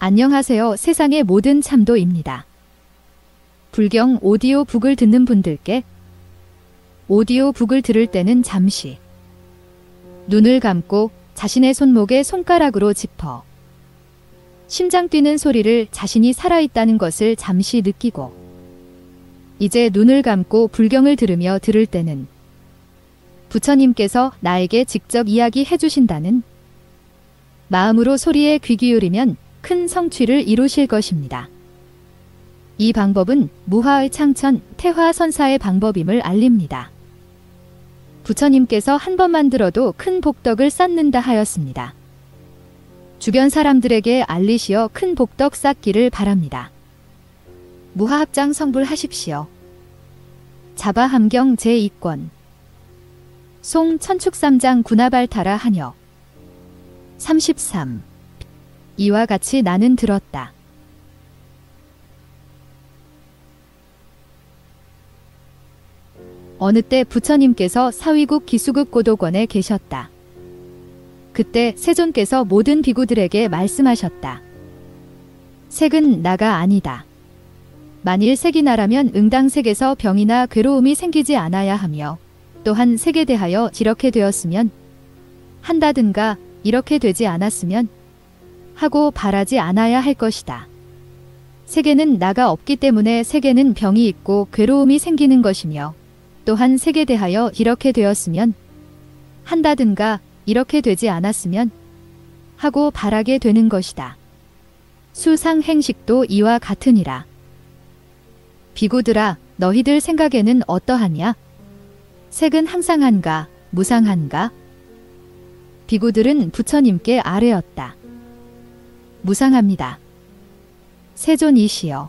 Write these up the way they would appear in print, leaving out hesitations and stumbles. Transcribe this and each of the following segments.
안녕하세요. 세상의 모든 참도입니다. 불경 오디오북을 듣는 분들께 오디오북을 들을 때는 잠시 눈을 감고 자신의 손목에 손가락으로 짚어 심장 뛰는 소리를 자신이 살아있다는 것을 잠시 느끼고 이제 눈을 감고 불경을 들으며 들을 때는 부처님께서 나에게 직접 이야기해 주신다는 마음으로 소리에 귀 기울이면 큰 성취를 이루실 것입니다. 이 방법은 무하의 창천, 태화선사의 방법임을 알립니다. 부처님께서 한 번만 들어도 큰 복덕을 쌓는다 하였습니다. 주변 사람들에게 알리시어 큰 복덕 쌓기를 바랍니다. 무하합장 성불하십시오. 자바함경 제2권 송 천축삼장 구나발타라 하녀 33. 이와 같이 나는 들었다. 어느 때 부처님께서 사위국 기수급 고도권에 계셨다. 그때 세존께서 모든 비구들에게 말씀하셨다. 색은 나가 아니다. 만일 색이 나라면 응당 색에서 병이나 괴로움이 생기지 않아야 하며 또한 색에 대하여 이렇게 되었으면 한다든가 이렇게 되지 않았으면 하고 바라지 않아야 할 것이다. 색에는 나가 없기 때문에 색에는 병이 있고 괴로움이 생기는 것이며 또한 색에 대하여 이렇게 되었으면 한다든가 이렇게 되지 않았으면 하고 바라게 되는 것이다. 수상행식도 이와 같으니라. 비구들아, 너희들 생각에는 어떠하냐? 색은 항상한가, 무상한가? 비구들은 부처님께 아뢰었다. 무상합니다. 세존이시여.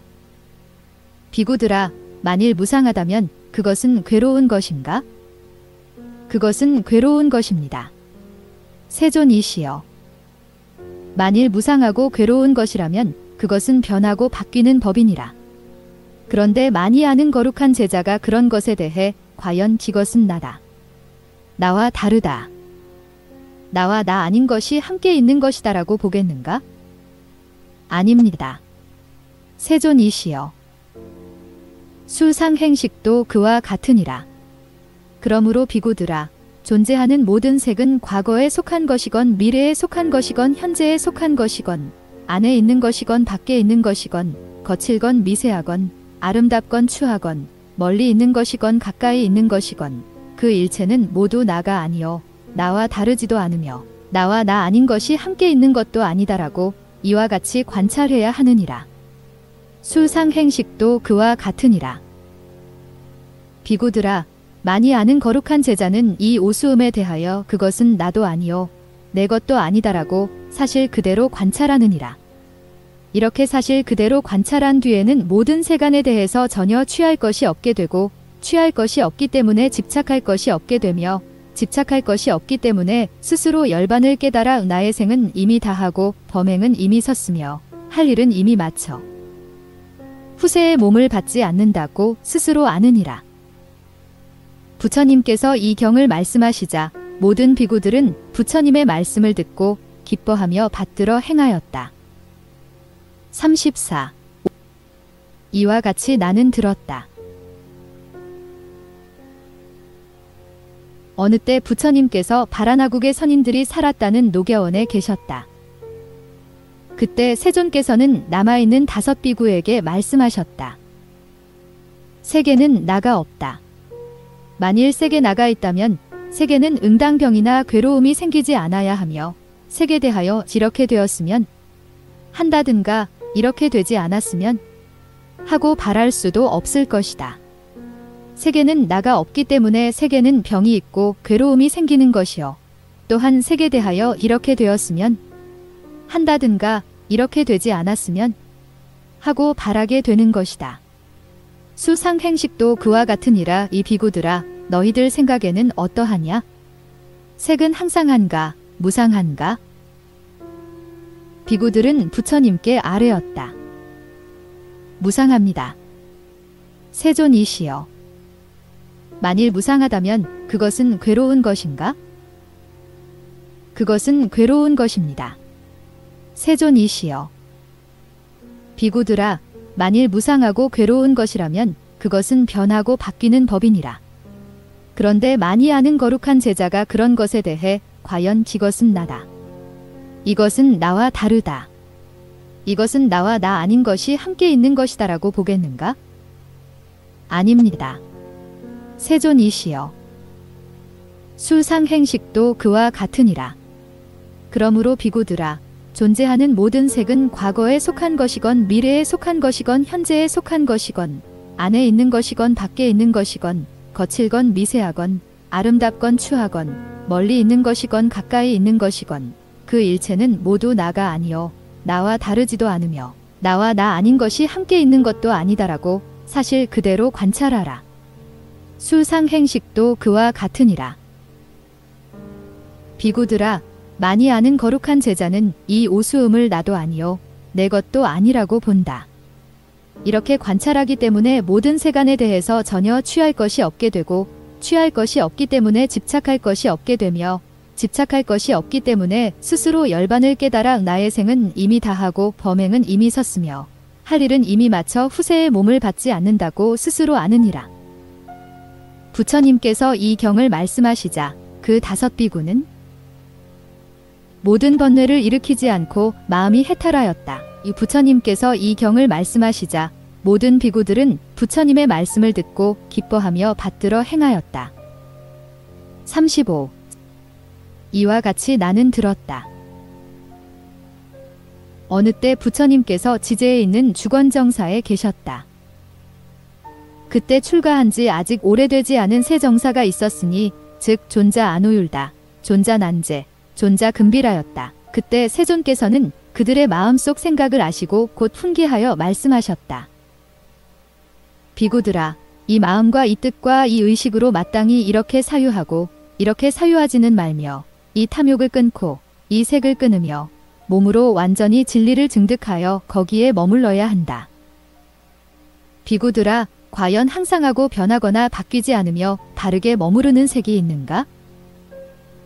비구들아, 만일 무상하다면 그것은 괴로운 것인가? 그것은 괴로운 것입니다. 세존이시여. 만일 무상하고 괴로운 것이라면 그것은 변하고 바뀌는 법이니라. 그런데 많이 아는 거룩한 제자가 그런 것에 대해 과연 이것은 나다. 나와 다르다. 나와 나 아닌 것이 함께 있는 것이다라고 보겠는가? 아닙니다. 세존이시여. 수상행식도 그와 같으니라. 그러므로 비구들아, 존재하는 모든 색은 과거에 속한 것이건 미래에 속한 것이건 현재에 속한 것이건 안에 있는 것이건 밖에 있는 것이건 거칠건 미세하건 아름답건 추하건 멀리 있는 것이건 가까이 있는 것이건 그 일체는 모두 나가 아니요 나와 다르지도 않으며 나와 나 아닌 것이 함께 있는 것도 아니다라고 이와 같이 관찰해야 하느니라. 수상행식도 그와 같으니라. 비구들아, 많이 아는 거룩한 제자는 이 오수음에 대하여 그것은 나도 아니요 내 것도 아니다라고 사실 그대로 관찰하느니라. 이렇게 사실 그대로 관찰한 뒤에는 모든 세간에 대해서 전혀 취할 것이 없게 되고 취할 것이 없기 때문에 집착할 것이 없게 되며 집착할 것이 없기 때문에 스스로 열반을 깨달아 나의 생은 이미 다하고 범행은 이미 섰으며 할 일은 이미 마쳐 후세의 몸을 받지 않는다고 스스로 아느니라. 부처님께서 이 경을 말씀하시자 모든 비구들은 부처님의 말씀을 듣고 기뻐하며 받들어 행하였다. 34. 이와 같이 나는 들었다. 어느 때 부처님께서 바라나국의 선인들이 살았다는 노겨원에 계셨다. 그때 세존께서는 남아있는 5 비구에게 말씀하셨다. 세계는 나가 없다. 만일 세계 나가 있다면 세계는 응당병이나 괴로움이 생기지 않아야 하며 색에 대하여 이렇게 되었으면 한다든가 이렇게 되지 않았으면 하고 바랄 수도 없을 것이다. 세계는 나가 없기 때문에 세계는 병이 있고 괴로움이 생기는 것이요 또한 색에 대하여 이렇게 되었으면 한다든가 이렇게 되지 않았으면 하고 바라게 되는 것이다. 수상행식도 그와 같으니라. 이 비구들아, 너희들 생각에는 어떠하냐? 색은 항상한가, 무상한가? 비구들은 부처님께 아뢰었다. 무상합니다. 세존이시여. 만일 무상하다면 그것은 괴로운 것인가? 그것은 괴로운 것입니다. 세존이시여. 비구들아, 만일 무상하고 괴로운 것이라면 그것은 변하고 바뀌는 법이니라. 그런데 많이 아는 거룩한 제자가 그런 것에 대해 과연 이것은 나다. 이것은 나와 다르다. 이것은 나와 나 아닌 것이 함께 있는 것이다라고 보겠는가? 아닙니다. 세존이시여. 수상행식도 그와 같으니라. 그러므로 비구들아, 존재하는 모든 색은 과거에 속한 것이건 미래에 속한 것이건 현재에 속한 것이건 안에 있는 것이건 밖에 있는 것이건 거칠건 미세하건 아름답건 추하건 멀리 있는 것이건 가까이 있는 것이건 그 일체는 모두 나가 아니요 나와 다르지도 않으며 나와 나 아닌 것이 함께 있는 것도 아니다라고 사실 그대로 관찰하라. 수상행식도 그와 같으니라. 비구들아, 많이 아는 거룩한 제자는 이 오수음을 나도 아니요 내 것도 아니라고 본다. 이렇게 관찰하기 때문에 모든 세간에 대해서 전혀 취할 것이 없게 되고 취할 것이 없기 때문에 집착할 것이 없게 되며 집착할 것이 없기 때문에 스스로 열반을 깨달아 나의 생은 이미 다하고 범행은 이미 섰으며 할 일은 이미 마쳐 후세의 몸을 받지 않는다고 스스로 아느니라. 부처님께서 이 경을 말씀하시자 그 5비구는 모든 번뇌를 일으키지 않고 마음이 해탈하였다. 이 부처님께서 이 경을 말씀하시자 모든 비구들은 부처님의 말씀을 듣고 기뻐하며 받들어 행하였다. 35. 이와 같이 나는 들었다. 어느 때 부처님께서 지제에 있는 주권정사에 계셨다. 그때 출가한 지 아직 오래되지 않은 새 정사가 있었으니 즉 존자 안오율다, 존자 난제, 존자 금비라였다. 그때 세존께서는 그들의 마음속 생각을 아시고 곧 훈계하여 말씀하셨다. 비구들아, 이 마음과 이 뜻과 이 의식으로 마땅히 이렇게 사유하고 이렇게 사유하지는 말며 이 탐욕을 끊고 이 색을 끊으며 몸으로 완전히 진리를 증득하여 거기에 머물러야 한다. 비구들아, 과연 항상하고 변하거나 바뀌지 않으며 다르게 머무르는 색이 있는가?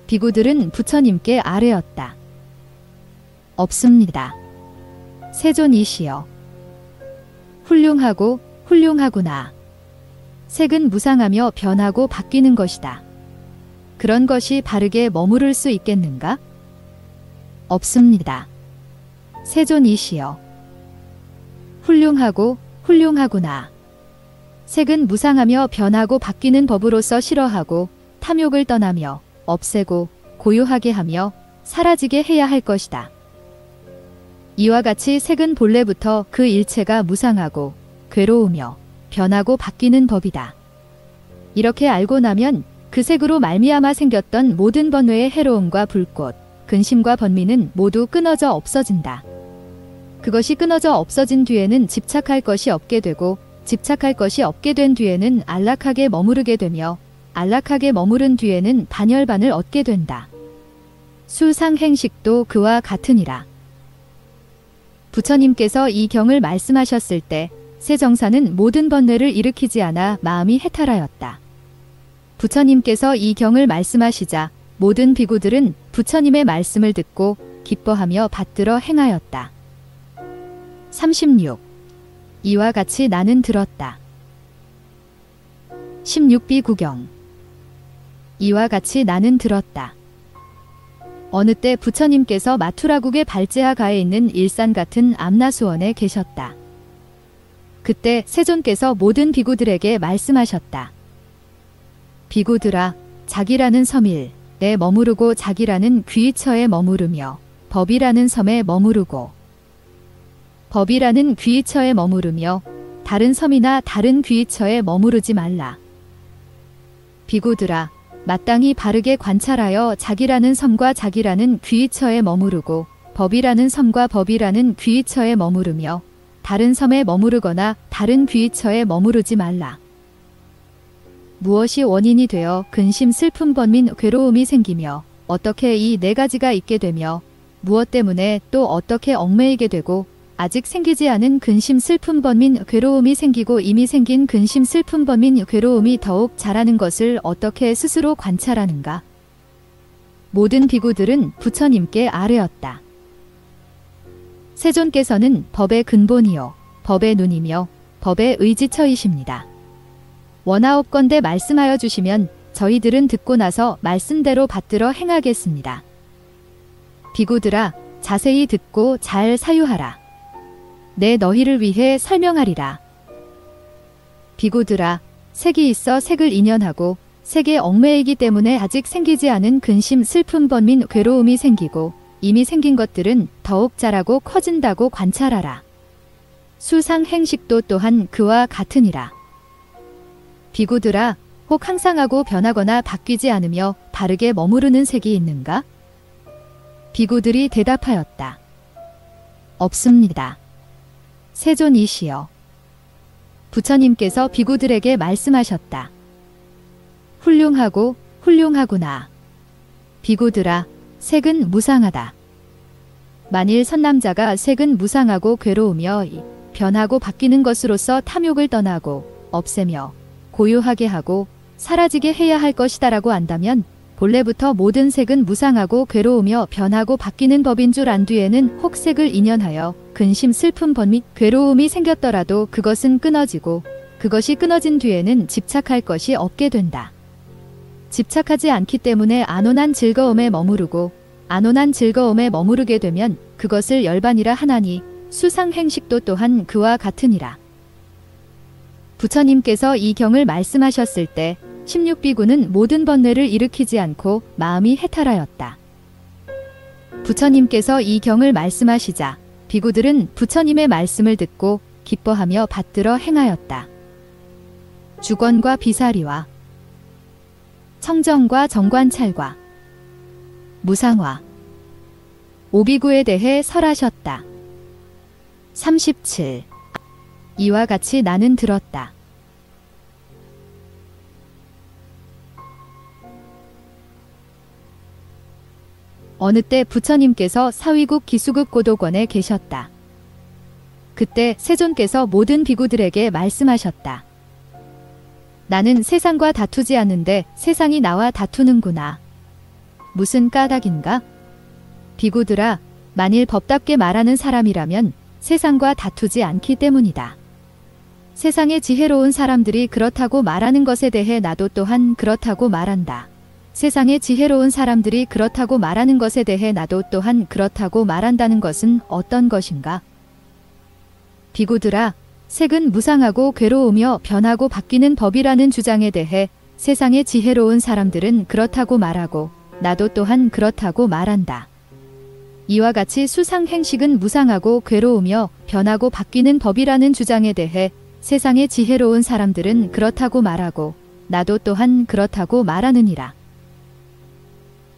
비구들은 부처님께 아뢰었다. 없습니다. 세존이시여. 훌륭하고 훌륭하구나. 색은 무상하며 변하고 바뀌는 것이다. 그런 것이 바르게 머무를 수 있겠는가? 없습니다. 세존이시여. 훌륭하고 훌륭하구나. 색은 무상하며 변하고 바뀌는 법으로서 싫어하고 탐욕을 떠나며 없애고 고요하게 하며 사라지게 해야 할 것이다. 이와 같이 색은 본래부터 그 일체가 무상하고 괴로우며 변하고 바뀌는 법이다. 이렇게 알고 나면 그 색으로 말미암아 생겼던 모든 번뇌의 해로움과 불꽃, 근심과 번미는 모두 끊어져 없어진다. 그것이 끊어져 없어진 뒤에는 집착할 것이 없게 되고 집착할 것이 없게 된 뒤에는 안락하게 머무르게 되며 안락하게 머무른 뒤에는 반열반을 얻게 된다. 수상행식도 그와 같으니라. 부처님께서 이 경을 말씀하셨을 때 세정사는 모든 번뇌를 일으키지 않아 마음이 해탈하였다. 부처님께서 이 경을 말씀하시자 모든 비구들은 부처님의 말씀을 듣고 기뻐하며 받들어 행하였다. 36. 이와 같이 나는 들었다. 16비구경. 이와 같이 나는 들었다. 어느 때 부처님께서 마투라국의 발제하가에 있는 일산 같은 암나수원에 계셨다. 그때 세존께서 모든 비구들에게 말씀하셨다. 비구들아, 자기라는 섬일에 머무르고 자기라는 귀처에 머무르며 법이라는 섬에 머무르고 법이라는 귀처에 머무르며 다른 섬이나 다른 귀처에 머무르지 말라. 비구들아, 마땅히 바르게 관찰하여 자기라는 섬과 자기라는 귀처에 머무르고 법이라는 섬과 법이라는 귀처에 머무르며 다른 섬에 머무르거나 다른 귀처에 머무르지 말라. 무엇이 원인이 되어 근심, 슬픔, 번민, 괴로움이 생기며 어떻게 이 4가지가 있게 되며 무엇 때문에 또 어떻게 얽매이게 되고 아직 생기지 않은 근심, 슬픔, 번민, 괴로움이 생기고 이미 생긴 근심, 슬픔, 번민, 괴로움이 더욱 자라는 것을 어떻게 스스로 관찰하는가? 모든 비구들은 부처님께 아뢰었다. 세존께서는 법의 근본이요 법의 눈이며 법의 의지처이십니다. 원하옵건대 말씀하여 주시면 저희들은 듣고 나서 말씀대로 받들어 행하겠습니다. 비구들아, 자세히 듣고 잘 사유하라. 내 너희를 위해 설명하리라. 비구들아, 색이 있어 색을 인연하고 색에 얽매이기 때문에 아직 생기지 않은 근심, 슬픔, 번민, 괴로움이 생기고 이미 생긴 것들은 더욱 자라고 커진다고 관찰하라. 수상 행식도 또한 그와 같으니라. 비구들아, 혹 항상하고 변하거나 바뀌지 않으며 바르게 머무르는 색이 있는가? 비구들이 대답하였다. 없습니다. 세존이시여. 부처님께서 비구들에게 말씀하셨다. 훌륭하고 훌륭하구나. 비구들아, 색은 무상하다. 만일 선남자가 색은 무상하고 괴로우며 변하고 바뀌는 것으로서 탐욕을 떠나고 없애며 고유하게 하고 사라지게 해야 할 것이다라고 안다면 본래부터 모든 색은 무상하고 괴로우며 변하고 바뀌는 법인 줄 안 뒤에는 혹 색을 인연하여 근심, 슬픔, 번민, 괴로움이 생겼더라도 그것은 끊어지고 그것이 끊어진 뒤에는 집착할 것이 없게 된다. 집착하지 않기 때문에 안온한 즐거움에 머무르고 안온한 즐거움에 머무르게 되면 그것을 열반이라 하나니 수상행식도 또한 그와 같으니라. 부처님께서 이 경을 말씀하셨을 때 16비구는 모든 번뇌를 일으키지 않고 마음이 해탈하였다. 부처님께서 이 경을 말씀하시자 비구들은 부처님의 말씀을 듣고 기뻐하며 받들어 행하였다. 주권과 비사리와 청정과 정관찰과 무상화 오비구에 대해 설하셨다. 37. 이와 같이 나는 들었다. 어느 때 부처님께서 사위국 기수국 고도권에 계셨다. 그때 세존께서 모든 비구들에게 말씀하셨다. 나는 세상과 다투지 않는데 세상이 나와 다투는구나. 무슨 까닭인가? 비구들아, 만일 법답게 말하는 사람이라면 세상과 다투지 않기 때문이다. 세상의 지혜로운 사람들이 그렇다고 말하는 것에 대해 나도 또한 그렇다고 말한다. 세상의 지혜로운 사람들이 그렇다고 말하는 것에 대해 나도 또한 그렇다고 말한다는 것은 어떤 것인가? 비구들아, 색은 무상하고 괴로우며 변하고 바뀌는 법이라는 주장에 대해 세상의 지혜로운 사람들은 그렇다고 말하고 나도 또한 그렇다고 말한다. 이와 같이 수상행식은 무상하고 괴로우며 변하고 바뀌는 법이라는 주장에 대해 세상의 지혜로운 사람들은 그렇다고 말하고 나도 또한 그렇다고 말하느니라.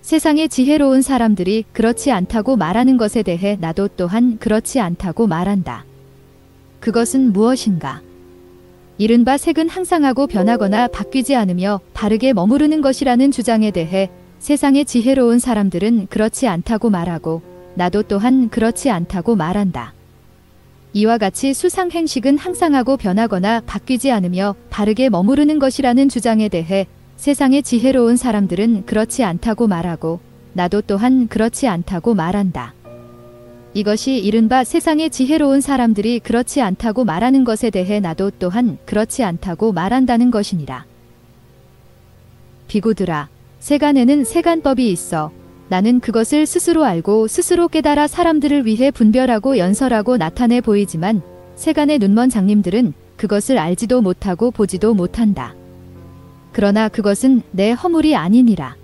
세상의 지혜로운 사람들이 그렇지 않다고 말하는 것에 대해 나도 또한 그렇지 않다고 말한다. 그것은 무엇인가? 이른바 색은 항상하고 변하거나 바뀌지 않으며 바르게 머무르는 것이라는 주장에 대해 세상의 지혜로운 사람들은 그렇지 않다고 말하고 나도 또한 그렇지 않다고 말한다. 이와 같이 수상행식은 항상하고 변하거나 바뀌지 않으며 바르게 머무르는 것이라는 주장에 대해 세상의 지혜로운 사람들은 그렇지 않다고 말하고 나도 또한 그렇지 않다고 말한다. 이것이 이른바 세상의 지혜로운 사람들이 그렇지 않다고 말하는 것에 대해 나도 또한 그렇지 않다고 말한다는 것이니라. 비구들아, 세간에는 세간법이 있어 나는 그것을 스스로 알고 스스로 깨달아 사람들을 위해 분별하고 연설하고 나타내 보이지만 세간의 눈먼 장님들은 그것을 알지도 못하고 보지도 못한다. 그러나 그것은 내 허물이 아니니라.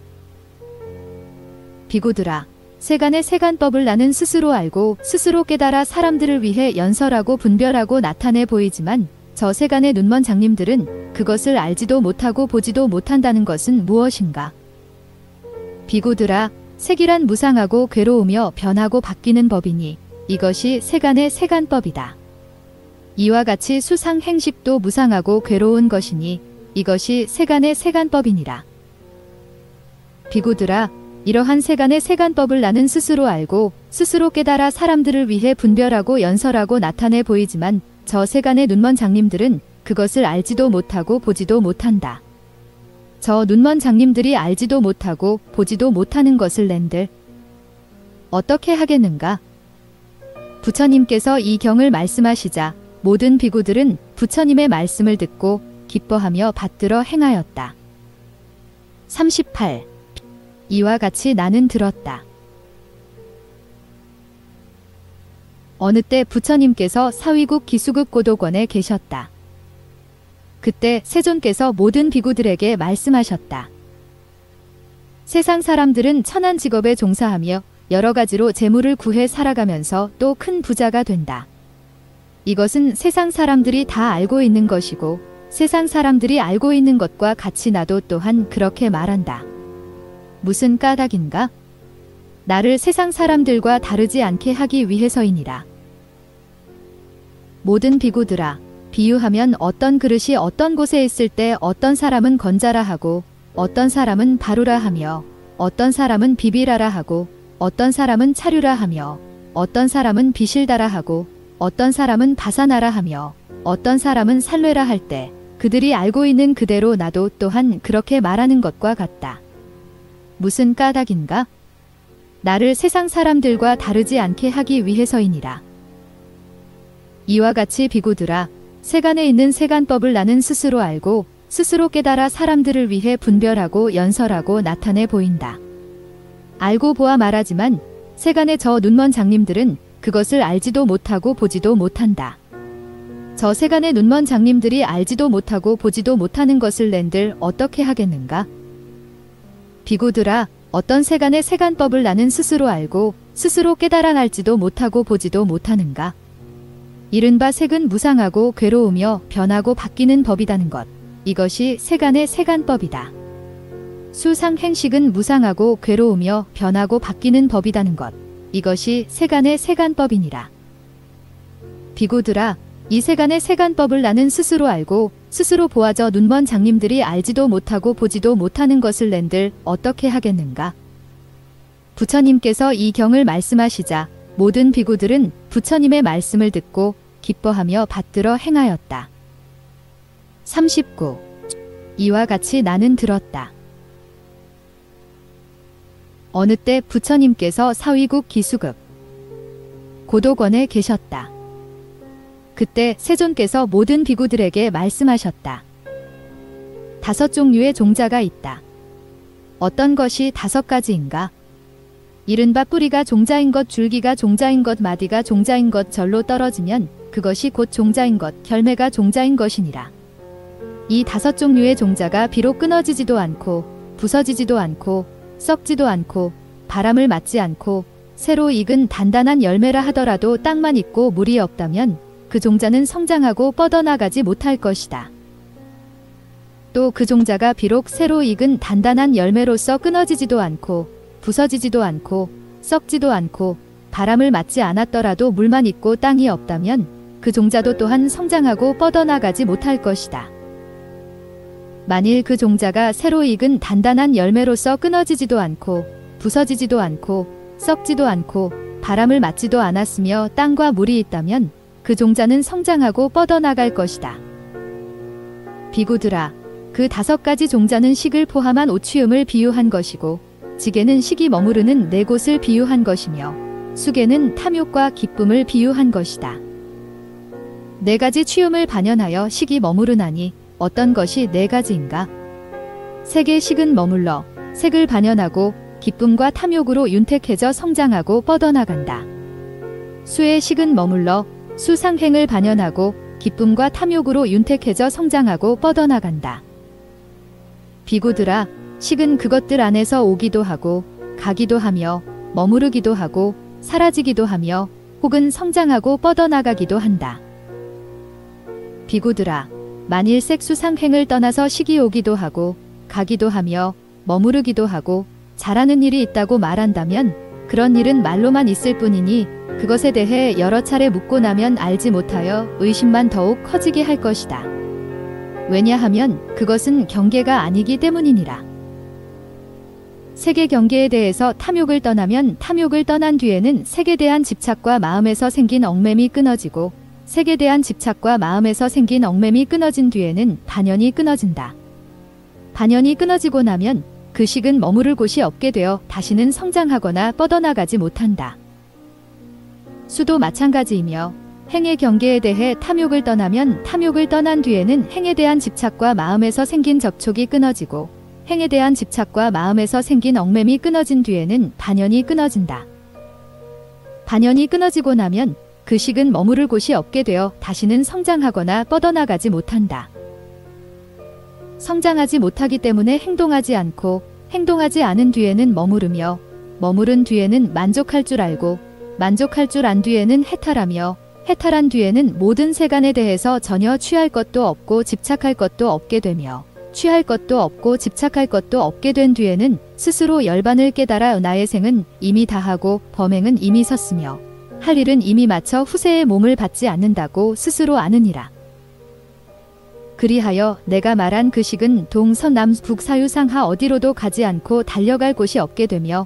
비구들아, 세간의 세간법을 나는 스스로 알고 스스로 깨달아 사람들을 위해 연설하고 분별하고 나타내 보이지만 저 세간의 눈먼 장님들은 그것을 알지도 못하고 보지도 못한다는 것은 무엇인가? 비구들아, 색이란 무상하고 괴로우며 변하고 바뀌는 법이니 이것이 세간의 세간법이다. 이와 같이 수상행식도 무상하고 괴로운 것이니 이것이 세간의 세간법이니라. 비구들아, 이러한 세간의 세간법을 나는 스스로 알고 스스로 깨달아 사람들을 위해 분별하고 연설하고 나타내 보이지만 저 세간의 눈먼 장님들은 그것을 알지도 못하고 보지도 못한다. 저 눈먼 장님들이 알지도 못하고 보지도 못하는 것을 낸들 어떻게 하겠는가? 부처님께서 이 경을 말씀하시자 모든 비구들은 부처님의 말씀을 듣고 기뻐하며 받들어 행하였다. 38. 이와 같이 나는 들었다. 어느 때 부처님께서 사위국 기수국 고도권에 계셨다. 그때 세존께서 모든 비구들에게 말씀하셨다. 세상 사람들은 천한 직업에 종사하며 여러 가지로 재물을 구해 살아가면서 또 큰 부자가 된다. 이것은 세상 사람들이 다 알고 있는 것이고 세상 사람들이 알고 있는 것과 같이 나도 또한 그렇게 말한다. 무슨 까닭인가? 나를 세상 사람들과 다르지 않게 하기 위해서이니라. 모든 비구들아, 비유하면 어떤 그릇이 어떤 곳에 있을 때 어떤 사람은 건자라 하고 어떤 사람은 바루라 하며 어떤 사람은 비비라라 하고 어떤 사람은 차류라 하며 어떤 사람은 비실다라 하고 어떤 사람은 바사나라 하며 어떤 사람은 살뢰라 할 때 그들이 알고 있는 그대로 나도 또한 그렇게 말하는 것과 같다. 무슨 까닭인가? 나를 세상 사람들과 다르지 않게 하기 위해서이니라. 이와 같이 비구들아, 세간에 있는 세간법을 나는 스스로 알고 스스로 깨달아 사람들을 위해 분별하고 연설하고 나타내 보인다. 알고 보아 말하지만 세간의 저 눈먼 장님들은 그것을 알지도 못하고 보지도 못한다. 저 세간의 눈먼 장님들이 알지도 못하고 보지도 못하는 것을 낸들 어떻게 하겠는가? 비구들아, 어떤 세간의 세간법을 나는 스스로 알고 스스로 깨달아 알지도 못하고 보지도 못하는가? 이른바 색은 무상하고 괴로우며 변하고 바뀌는 법이다는 것. 이것이 세간의 세간법이다. 수상행식은 무상하고 괴로우며 변하고 바뀌는 법이다는 것. 이것이 세간의 세간법이니라. 비구들아, 이 세간의 세간법을 나는 스스로 알고 스스로 보아져 눈먼 장님들이 알지도 못하고 보지도 못하는 것을 낸들 어떻게 하겠는가? 부처님께서 이 경을 말씀하시자 모든 비구들은 부처님의 말씀을 듣고 기뻐하며 받들어 행하였다. 39. 이와 같이 나는 들었다. 어느 때 부처님께서 사위국 기수급 고도권에 계셨다. 그때 세존께서 모든 비구들에게 말씀하셨다. 5종류의 종자가 있다. 어떤 것이 5가지인가? 이른바 뿌리가 종자인 것, 줄기가 종자인 것, 마디가 종자인 것, 절로 떨어지면 그것이 곧 종자인 것, 결매가 종자인 것이니라. 이 5종류의 종자가 비록 끊어지지도 않고 부서지지도 않고 썩지도 않고 바람을 맞지 않고 새로 익은 단단한 열매라 하더라도 땅만 있고 물이 없다면 그 종자는 성장하고 뻗어나가지 못할 것이다. 또 그 종자가 비록 새로 익은 단단한 열매로서 끊어지지도 않고 부서지지도 않고 썩지도 않고 바람을 맞지 않았더라도 물만 있고 땅이 없다면 그 종자도 또한 성장하고 뻗어나가지 못할 것이다. 만일 그 종자가 새로 익은 단단한 열매로서 끊어지지도 않고 부서지지도 않고 썩지도 않고 바람을 맞지도 않았으며 땅과 물이 있다면 그 종자는 성장하고 뻗어나갈 것이다. 비구들아, 그 5가지 종자는 식을 포함한 오취음을 비유한 것이고 지게는 식이 머무르는 4곳을 비유한 것이며 수게는 탐욕과 기쁨을 비유한 것이다. 4가지 취음을 반연하여 식이 머무르나니 어떤 것이 4가지인가? 색의 식은 머물러 색을 반연하고 기쁨과 탐욕으로 윤택해져 성장하고 뻗어나간다. 수의 식은 머물러 수상행을 반연하고 기쁨과 탐욕으로 윤택해져 성장하고 뻗어나간다. 비구들아, 식은 그것들 안에서 오기도 하고 가기도 하며 머무르기도 하고 사라지기도 하며 혹은 성장하고 뻗어나가기도 한다. 비구들아, 만일 색수상행을 떠나서 식이 오기도 하고 가기도 하며 머무르기도 하고 잘하는 일이 있다고 말한다면 그런 일은 말로만 있을 뿐이니 그것에 대해 여러 차례 묻고 나면 알지 못하여 의심만 더욱 커지게 할 것이다. 왜냐하면 그것은 경계가 아니기 때문이니라. 색의 경계에 대해서 탐욕을 떠나면 탐욕을 떠난 뒤에는 색에 대한 집착과 마음에서 생긴 얽매이 끊어지고 색에 대한 집착과 마음에서 생긴 얽매이 끊어진 뒤에는 반연이 끊어진다. 반연이 끊어지고 나면 그 식은 머무를 곳이 없게 되어 다시는 성장하거나 뻗어나가지 못한다. 수도 마찬가지이며 행의 경계에 대해 탐욕을 떠나면 탐욕을 떠난 뒤에는 행에 대한 집착과 마음에서 생긴 접촉이 끊어지고 행에 대한 집착과 마음에서 생긴 얽매이 끊어진 뒤에는 반연이 끊어진다. 반연이 끊어지고 나면 그 식은 머무를 곳이 없게 되어 다시는 성장하거나 뻗어나가지 못한다. 성장하지 못하기 때문에 행동하지 않고 행동하지 않은 뒤에는 머무르며 머무른 뒤에는 만족할 줄 알고 만족할 줄 안 뒤에는 해탈하며 해탈한 뒤에는 모든 세간에 대해서 전혀 취할 것도 없고 집착할 것도 없게 되며 취할 것도 없고 집착할 것도 없게 된 뒤에는 스스로 열반을 깨달아 나의 생은 이미 다하고 범행은 이미 섰으며 할 일은 이미 마쳐 후세의 몸을 받지 않는다고 스스로 아느니라. 그리하여 내가 말한 그 식은 동서남 북사유상하 어디로도 가지 않고 달려갈 곳이 없게 되며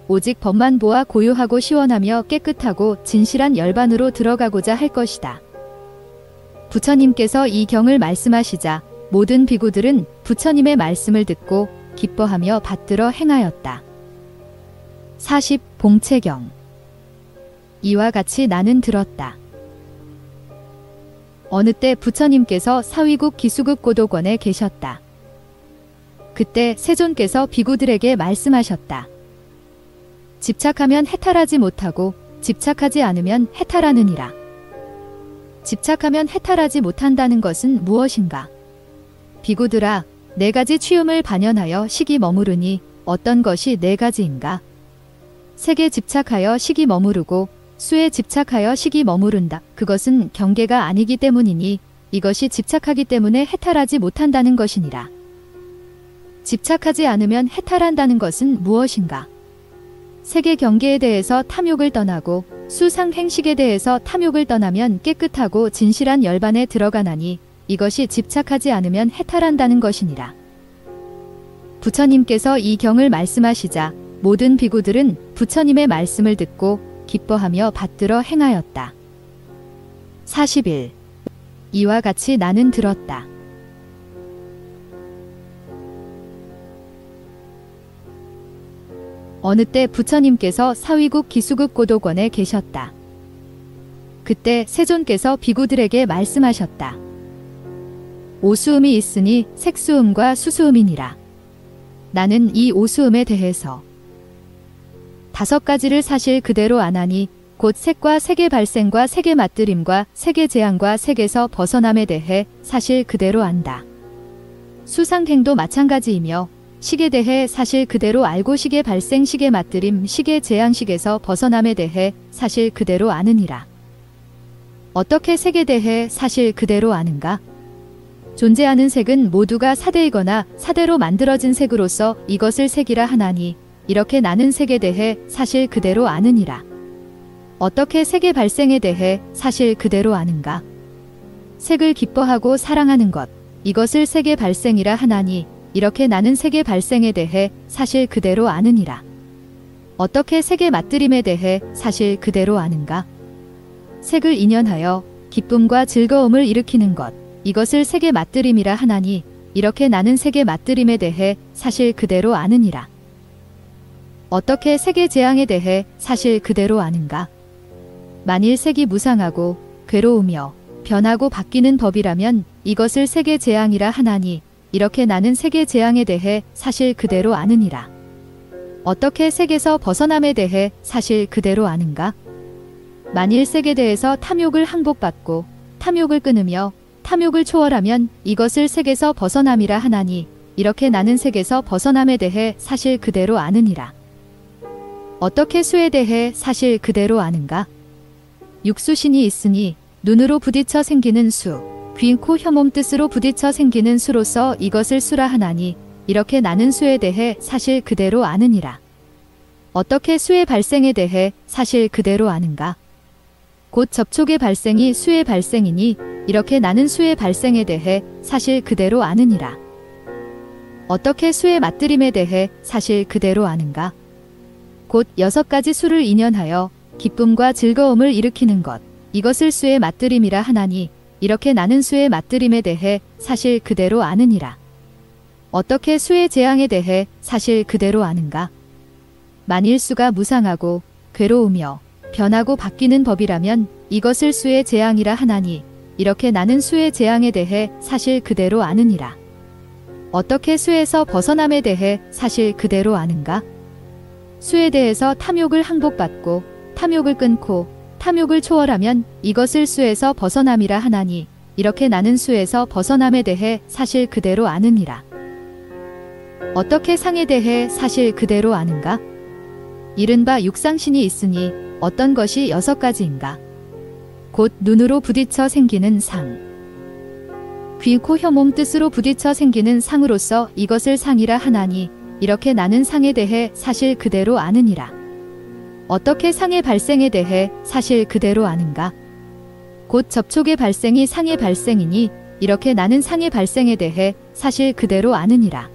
오직 법만 보아 고요하고 시원하며 깨끗하고 진실한 열반으로 들어가고자 할 것이다. 부처님께서 이 경을 말씀하시자 모든 비구들은 부처님의 말씀을 듣고 기뻐하며 받들어 행하였다. 40. 봉채경. 이와 같이 나는 들었다. 어느 때 부처님께서 사위국 기수국 고도권에 계셨다. 그때 세존께서 비구들에게 말씀하셨다. 집착하면 해탈하지 못하고 집착하지 않으면 해탈하느니라. 집착하면 해탈하지 못한다는 것은 무엇인가? 비구들아, 네 가지 취음을 반연하여 식이 머무르니 어떤 것이 네 가지인가? 색에 집착하여 식이 머무르고 수에 집착하여 식이 머무른다. 그것은 경계가 아니기 때문이니 이것이 집착하기 때문에 해탈하지 못한다는 것이니라. 집착하지 않으면 해탈한다는 것은 무엇인가? 색의 경계에 대해서 탐욕을 떠나고 수상행식에 대해서 탐욕을 떠나면 깨끗하고 진실한 열반에 들어가나니 이것이 집착하지 않으면 해탈한다는 것이니라. 부처님께서 이 경을 말씀하시자 모든 비구들은 부처님의 말씀을 듣고 기뻐하며 받들어 행하였다. 41. 이와 같이 나는 들었다. 어느 때 부처님께서 사위국 기수국 고도권에 계셨다. 그때 세존께서 비구들에게 말씀하셨다. 오수음이 있으니 색수음과 수수음이니라. 나는 이 오수음에 대해서 5가지를 사실 그대로 안하니 곧 색과 색의 발생과 색의 맞들임과 색의 재앙과 색에서 벗어남에 대해 사실 그대로 안다. 수상행도 마찬가지이며 식에 대해 사실 그대로 알고 식의 발생, 식의 맞들임, 식의 재앙, 식에서 벗어남에 대해 사실 그대로 아느니라. 어떻게 색에 대해 사실 그대로 아는가? 존재하는 색은 모두가 사대이거나 사대로 만들어진 색으로서 이것을 색이라 하나니 이렇게 나는 색에 대해 사실 그대로 아느니라. 어떻게 색의 발생에 대해 사실 그대로 아는가? 색을 기뻐하고 사랑하는 것, 이것을 색의 발생이라 하나니 이렇게 나는 색의 발생에 대해 사실 그대로 아느니라. 어떻게 색의 맞들임에 대해 사실 그대로 아는가? 색을 인연하여 기쁨과 즐거움을 일으키는 것, 이것을 색의 맞들임이라 하나니 이렇게 나는 색의 맞들임에 대해 사실 그대로 아느니라. 어떻게 색의 재앙에 대해 사실 그대로 아는가? 만일 색이 무상하고 괴로우며 변하고 바뀌는 법이라면 이것을 색의 재앙이라 하나니 이렇게 나는 색의 재앙에 대해 사실 그대로 아느니라. 어떻게 색에서 벗어남에 대해 사실 그대로 아는가? 만일 색에 대해서 탐욕을 항복받고 탐욕을 끊으며 탐욕을 초월하면 이것을 색에서 벗어남이라 하나니 이렇게 나는 색에서 벗어남에 대해 사실 그대로 아느니라. 어떻게 수에 대해 사실 그대로 아는가? 육수신이 있으니 눈으로 부딪혀 생기는 수, 귀, 코, 혀, 몸 뜻으로 부딪혀 생기는 수로서 이것을 수라 하나니 이렇게 나는 수에 대해 사실 그대로 아느니라. 어떻게 수의 발생에 대해 사실 그대로 아는가? 곧 접촉의 발생이 수의 발생이니 이렇게 나는 수의 발생에 대해 사실 그대로 아느니라. 어떻게 수의 맞들임에 대해 사실 그대로 아는가? 곧 6가지 수를 인연하여 기쁨과 즐거움을 일으키는 것, 이것을 수의 맞들임이라 하나니 이렇게 나는 수의 맞들임에 대해 사실 그대로 아느니라. 어떻게 수의 재앙에 대해 사실 그대로 아는가? 만일 수가 무상하고 괴로우며 변하고 바뀌는 법이라면 이것을 수의 재앙이라 하나니 이렇게 나는 수의 재앙에 대해 사실 그대로 아느니라. 어떻게 수에서 벗어남에 대해 사실 그대로 아는가? 수에 대해서 탐욕을 항복받고 탐욕을 끊고 탐욕을 초월하면 이것을 수에서 벗어남이라 하나니 이렇게 나는 수에서 벗어남에 대해 사실 그대로 아느니라. 어떻게 상에 대해 사실 그대로 아는가? 이른바 육상신이 있으니 어떤 것이 6가지인가? 곧 눈으로 부딪혀 생기는 상, 귀, 코, 혀, 몸 뜻으로 부딪혀 생기는 상으로서 이것을 상이라 하나니 이렇게 나는 상에 대해 사실 그대로 아느니라. 어떻게 상의 발생에 대해 사실 그대로 아는가? 곧 접촉의 발생이 상의 발생이니 이렇게 나는 상의 발생에 대해 사실 그대로 아느니라.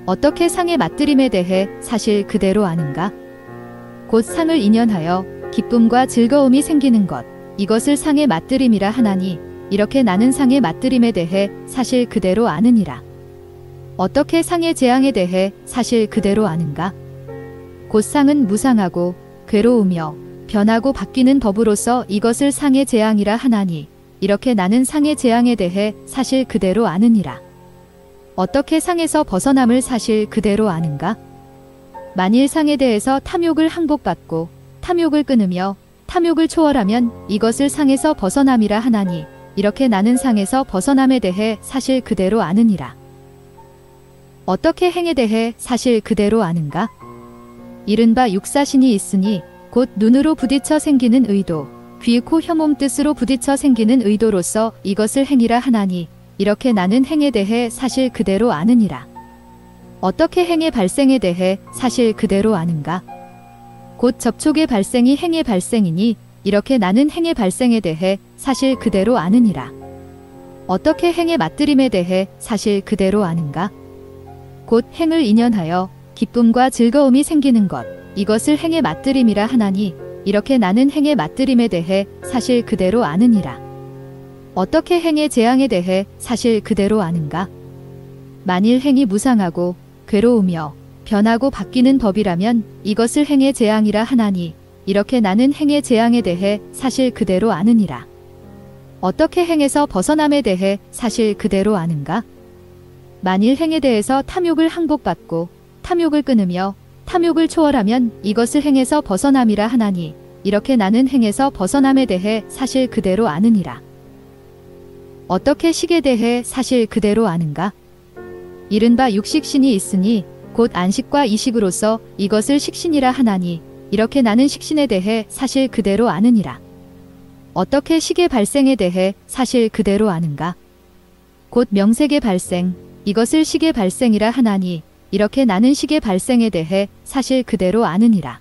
어떻게 상의 맞들임에 대해 사실 그대로 아는가? 곧 상을 인연하여 기쁨과 즐거움이 생기는 것, 이것을 상의 맞들임이라 하나니 이렇게 나는 상의 맞들임에 대해 사실 그대로 아느니라. 어떻게 상의 재앙에 대해 사실 그대로 아는가? 곧 상은 무상하고 괴로우며 변하고 바뀌는 법으로서 이것을 상의 재앙이라 하나니 이렇게 나는 상의 재앙에 대해 사실 그대로 아느니라. 어떻게 상에서 벗어남을 사실 그대로 아는가? 만일 상에 대해서 탐욕을 항복받고 탐욕을 끊으며 탐욕을 초월하면 이것을 상에서 벗어남이라 하나니 이렇게 나는 상에서 벗어남에 대해 사실 그대로 아느니라. 어떻게 행에 대해 사실 그대로 아는가? 이른바 육사신이 있으니 곧 눈으로 부딪혀 생기는 의도, 귀, 코, 혀, 몸 뜻으로 부딪혀 생기는 의도로서 이것을 행이라 하나니 이렇게 나는 행에 대해 사실 그대로 아느니라. 어떻게 행의 발생에 대해 사실 그대로 아는가? 곧 접촉의 발생이 행의 발생이니 이렇게 나는 행의 발생에 대해 사실 그대로 아느니라. 어떻게 행의 맞들임에 대해 사실 그대로 아는가? 곧 행을 인연하여 기쁨과 즐거움이 생기는 것, 이것을 행의 맞들임이라 하나니 이렇게 나는 행의 맞들임에 대해 사실 그대로 아느니라. 어떻게 행의 재앙에 대해 사실 그대로 아는가? 만일 행이 무상하고 괴로우며 변하고 바뀌는 법이라면 이것을 행의 재앙이라 하나니 이렇게 나는 행의 재앙에 대해 사실 그대로 아느니라. 어떻게 행에서 벗어남에 대해 사실 그대로 아는가? 만일 행에 대해서 탐욕을 항복받고 탐욕을 끊으며 탐욕을 초월하면 이것을 행에서 벗어남이라 하나니 이렇게 나는 행에서 벗어남에 대해 사실 그대로 아느니라. 어떻게 식에 대해 사실 그대로 아는가? 이른바 육식신이 있으니 곧 안식과 이식으로서 이것을 식신이라 하나니 이렇게 나는 식신에 대해 사실 그대로 아느니라. 어떻게 식의 발생에 대해 사실 그대로 아는가? 곧 명색의 발생, 이것을 식의 발생이라 하나니 이렇게 나는 식의 발생에 대해 사실 그대로 아느니라.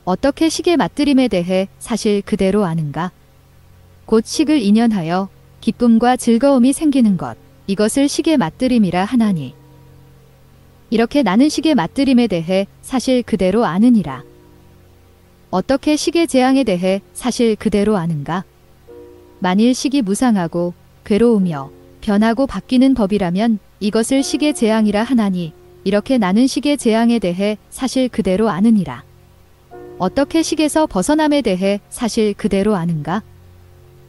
어떻게 식의 맞들임에 대해 사실 그대로 아는가? 곧 식을 인연하여 기쁨과 즐거움이 생기는 것, 이것을 식의 맞들임이라 하나니 이렇게 나는 식의 맞들임에 대해 사실 그대로 아느니라. 어떻게 식의 재앙에 대해 사실 그대로 아는가? 만일 식이 무상하고 괴로우며 변하고 바뀌는 법이라면 이것을 식의 재앙이라 하나니 이렇게 나는 식의 재앙에 대해 사실 그대로 아느니라. 어떻게 식에서 벗어남에 대해 사실 그대로 아는가?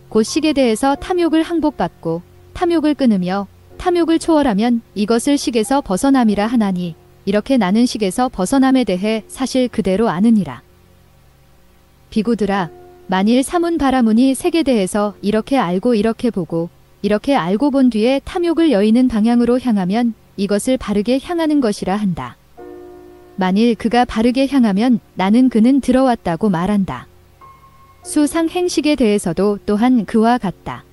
곧 식에 대해서 탐욕을 항복받고 탐욕을 끊으며 탐욕을 초월하면 이것을 식에서 벗어남이라 하나니 이렇게 나는 식에서 벗어남에 대해 사실 그대로 아느니라. 비구들아, 만일 사문 바라문이 색에 대해서 이렇게 알고 이렇게 보고 이렇게 알고 본 뒤에 탐욕을 여의는 방향으로 향하면 이것을 바르게 향하는 것이라 한다. 만일 그가 바르게 향하면 나는 그는 들어왔다고 말한다. 수상 행식에 대해서도 또한 그와 같다.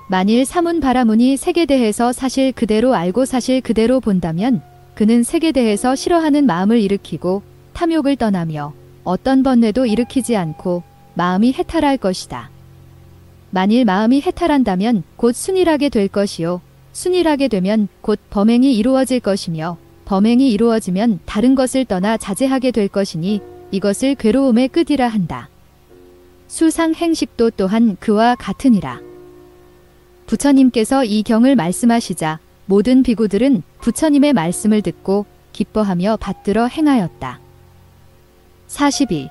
만일 사문 바라문이 색에 대해서 사실 그대로 알고 사실 그대로 본다면 그는 색에 대해서 싫어하는 마음을 일으키고 탐욕을 떠나며 어떤 번뇌도 일으키지 않고 마음이 해탈할 것이다. 만일 마음이 해탈한다면 곧 순일하게 될 것이요. 순일하게 되면 곧 범행이 이루어질 것이며 범행이 이루어지면 다른 것을 떠나 자제하게 될 것이니 이것을 괴로움의 끝이라 한다. 수상 행식도 또한 그와 같으니라. 부처님께서 이 경을 말씀하시자 모든 비구들은 부처님의 말씀을 듣고 기뻐하며 받들어 행하였다. 42.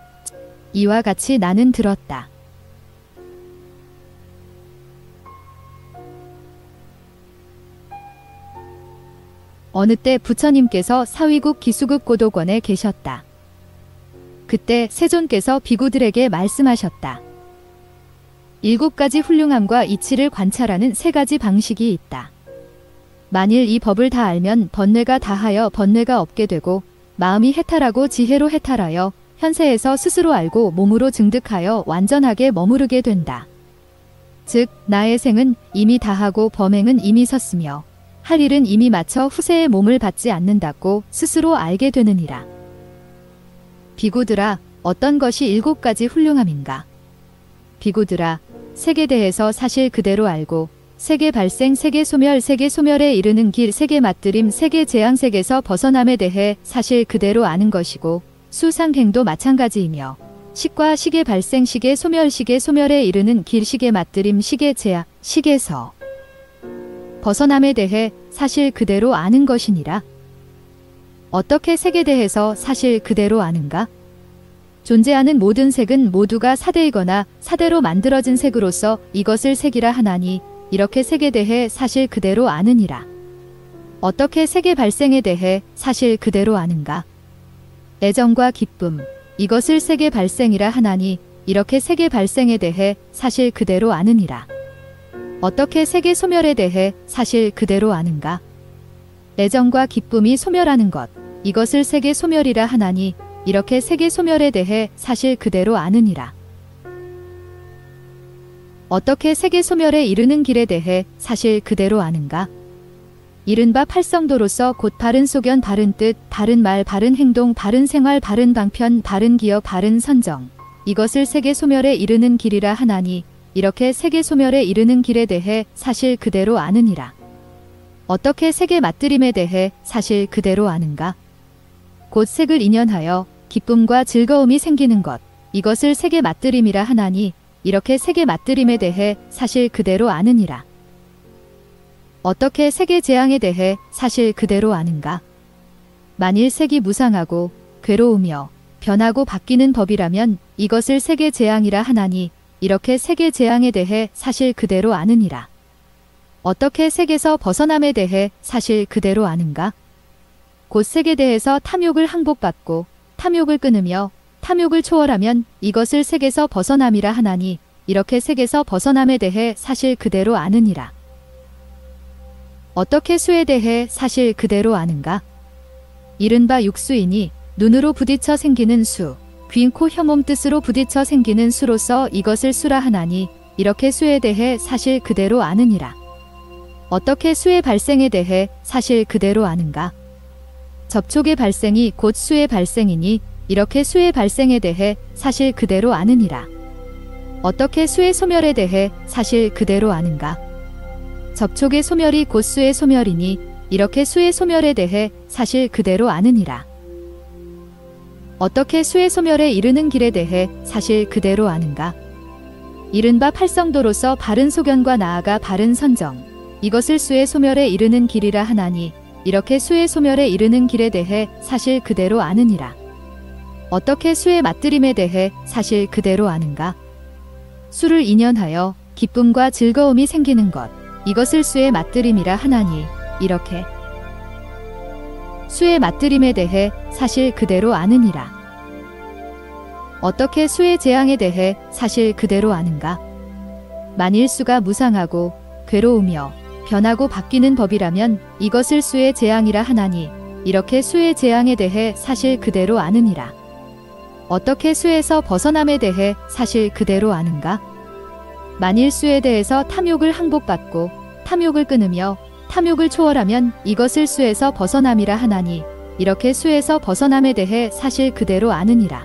이와 같이 나는 들었다. 어느 때 부처님께서 사위국 기수급 고도권에 계셨다. 그때 세존께서 비구들에게 말씀하셨다. 7가지 훌륭함과 이치를 관찰하는 3가지 방식이 있다. 만일 이 법을 다 알면 번뇌가 다하여 번뇌가 없게 되고 마음이 해탈하고 지혜로 해탈하여 현세에서 스스로 알고 몸으로 증득하여 완전하게 머무르게 된다. 즉 나의 생은 이미 다하고 범행은 이미 섰으며 할 일은 이미 마쳐 후세의 몸을 받지 않는다고 스스로 알게 되느니라. 비구들아, 어떤 것이 7가지 훌륭함인가? 비구들아, 색에 대해서 사실 그대로 알고 세계 발생, 세계 소멸, 세계 소멸에 이르는 길, 세계 맛들임, 세계 재앙색에서 벗어남에 대해 사실 그대로 아는 것이고 수상행도 마찬가지이며 식과 식의 발생, 식의 소멸, 식의 소멸에 이르는 길, 식의 맛들임, 식의 재앙, 식에서 벗어남에 대해 사실 그대로 아는 것이니라. 어떻게 색에 대해서 사실 그대로 아는가? 존재하는 모든 색은 모두가 사대이거나 사대로 만들어진 색으로서 이것을 색이라 하나니 이렇게 색에 대해 사실 그대로 아느니라. 어떻게 색의 발생에 대해 사실 그대로 아는가? 애정과 기쁨, 이것을 색의 발생이라 하나니 이렇게 색의 발생에 대해 사실 그대로 아느니라. 어떻게 색의 소멸에 대해 사실 그대로 아는가? 애정과 기쁨이 소멸하는 것, 이것을 색의 소멸이라 하나니 이렇게 색의 소멸에 대해 사실 그대로 아느니라. 어떻게 색의 소멸에 이르는 길에 대해 사실 그대로 아는가? 이른바 팔성도로서 곧 바른 소견, 바른 뜻, 바른 말, 바른 행동, 바른 생활, 바른 방편, 바른 기여, 바른 선정, 이것을 색의 소멸에 이르는 길이라 하나니 이렇게 색의 소멸에 이르는 길에 대해 사실 그대로 아느니라. 어떻게 색의 맛들임에 대해 사실 그대로 아는가? 곧 색을 인연하여 기쁨과 즐거움이 생기는 것, 이것을 색의 맛들임이라 하나니 이렇게 색의 맛들임에 대해 사실 그대로 아느니라. 어떻게 색의 재앙에 대해 사실 그대로 아는가? 만일 색이 무상하고 괴로우며 변하고 바뀌는 법이라면 이것을 색의 재앙이라 하나니 이렇게 색의 재앙에 대해 사실 그대로 아느니라. 어떻게 색에서 벗어남에 대해 사실 그대로 아는가? 곧 색에 대해서 탐욕을 항복받고 탐욕을 끊으며 탐욕을 초월하면 이것을 색에서 벗어남이라 하나니 이렇게 색에서 벗어남에 대해 사실 그대로 아느니라. 어떻게 수에 대해 사실 그대로 아는가? 이른바 육수이니 눈으로 부딪혀 생기는 수, 귀, 코, 혀, 몸 뜻으로 부딪혀 생기는 수로서 이것을 수라 하나니 이렇게 수에 대해 사실 그대로 아느니라. 어떻게 수의 발생에 대해 사실 그대로 아는가? 접촉의 발생이 곧 수의 발생이니 이렇게 수의 발생에 대해 사실 그대로 아느니라. 어떻게 수의 소멸에 대해 사실 그대로 아는가? 접촉의 소멸이 곧 수의 소멸이니 이렇게 수의 소멸에 대해 사실 그대로 아느니라. 어떻게 수의 소멸에 이르는 길에 대해 사실 그대로 아는가? 이른바 팔성도로서 바른 소견과 나아가 바른 선정, 이것을 수의 소멸에 이르는 길이라 하나니 이렇게 수의 소멸에 이르는 길에 대해 사실 그대로 아느니라. 어떻게 수의 맛들임에 대해 사실 그대로 아는가? 수를 인연하여 기쁨과 즐거움이 생기는 것, 이것을 수의 맛들임이라 하나니 이렇게 수의 맛들임에 대해 사실 그대로 아느니라. 어떻게 수의 재앙에 대해 사실 그대로 아는가? 만일 수가 무상하고 괴로우며 변하고 바뀌는 법이라면 이것을 수의 재앙이라 하나니 이렇게 수의 재앙에 대해 사실 그대로 아느니라. 어떻게 수에서 벗어남에 대해 사실 그대로 아는가? 만일 수에 대해서 탐욕을 항복받고 탐욕을 끊으며 탐욕을 초월하면 이것을 수에서 벗어남이라 하나니 이렇게 수에서 벗어남에 대해 사실 그대로 아느니라.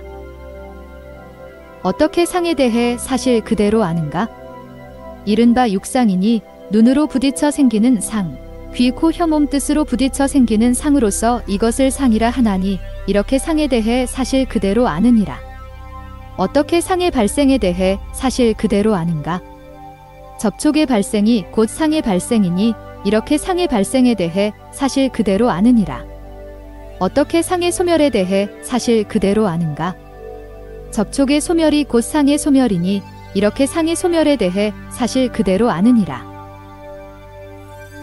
어떻게 상에 대해 사실 그대로 아는가? 이른바 육상이니 눈으로 부딪혀 생기는 상, 귀, 코, 혀, 몸 뜻으로 부딪혀 생기는 상으로서 이것을 상이라 하나니 이렇게 상에 대해 사실 그대로 아느니라. 어떻게 상의 발생에 대해 사실 그대로 아는가? 접촉의 발생이 곧 상의 발생이니 이렇게 상의 발생에 대해 사실 그대로 아느니라. 어떻게 상의 소멸에 대해 사실 그대로 아는가? 접촉의 소멸이 곧 상의 소멸이니 이렇게 상의 소멸에 대해 사실 그대로 아느니라.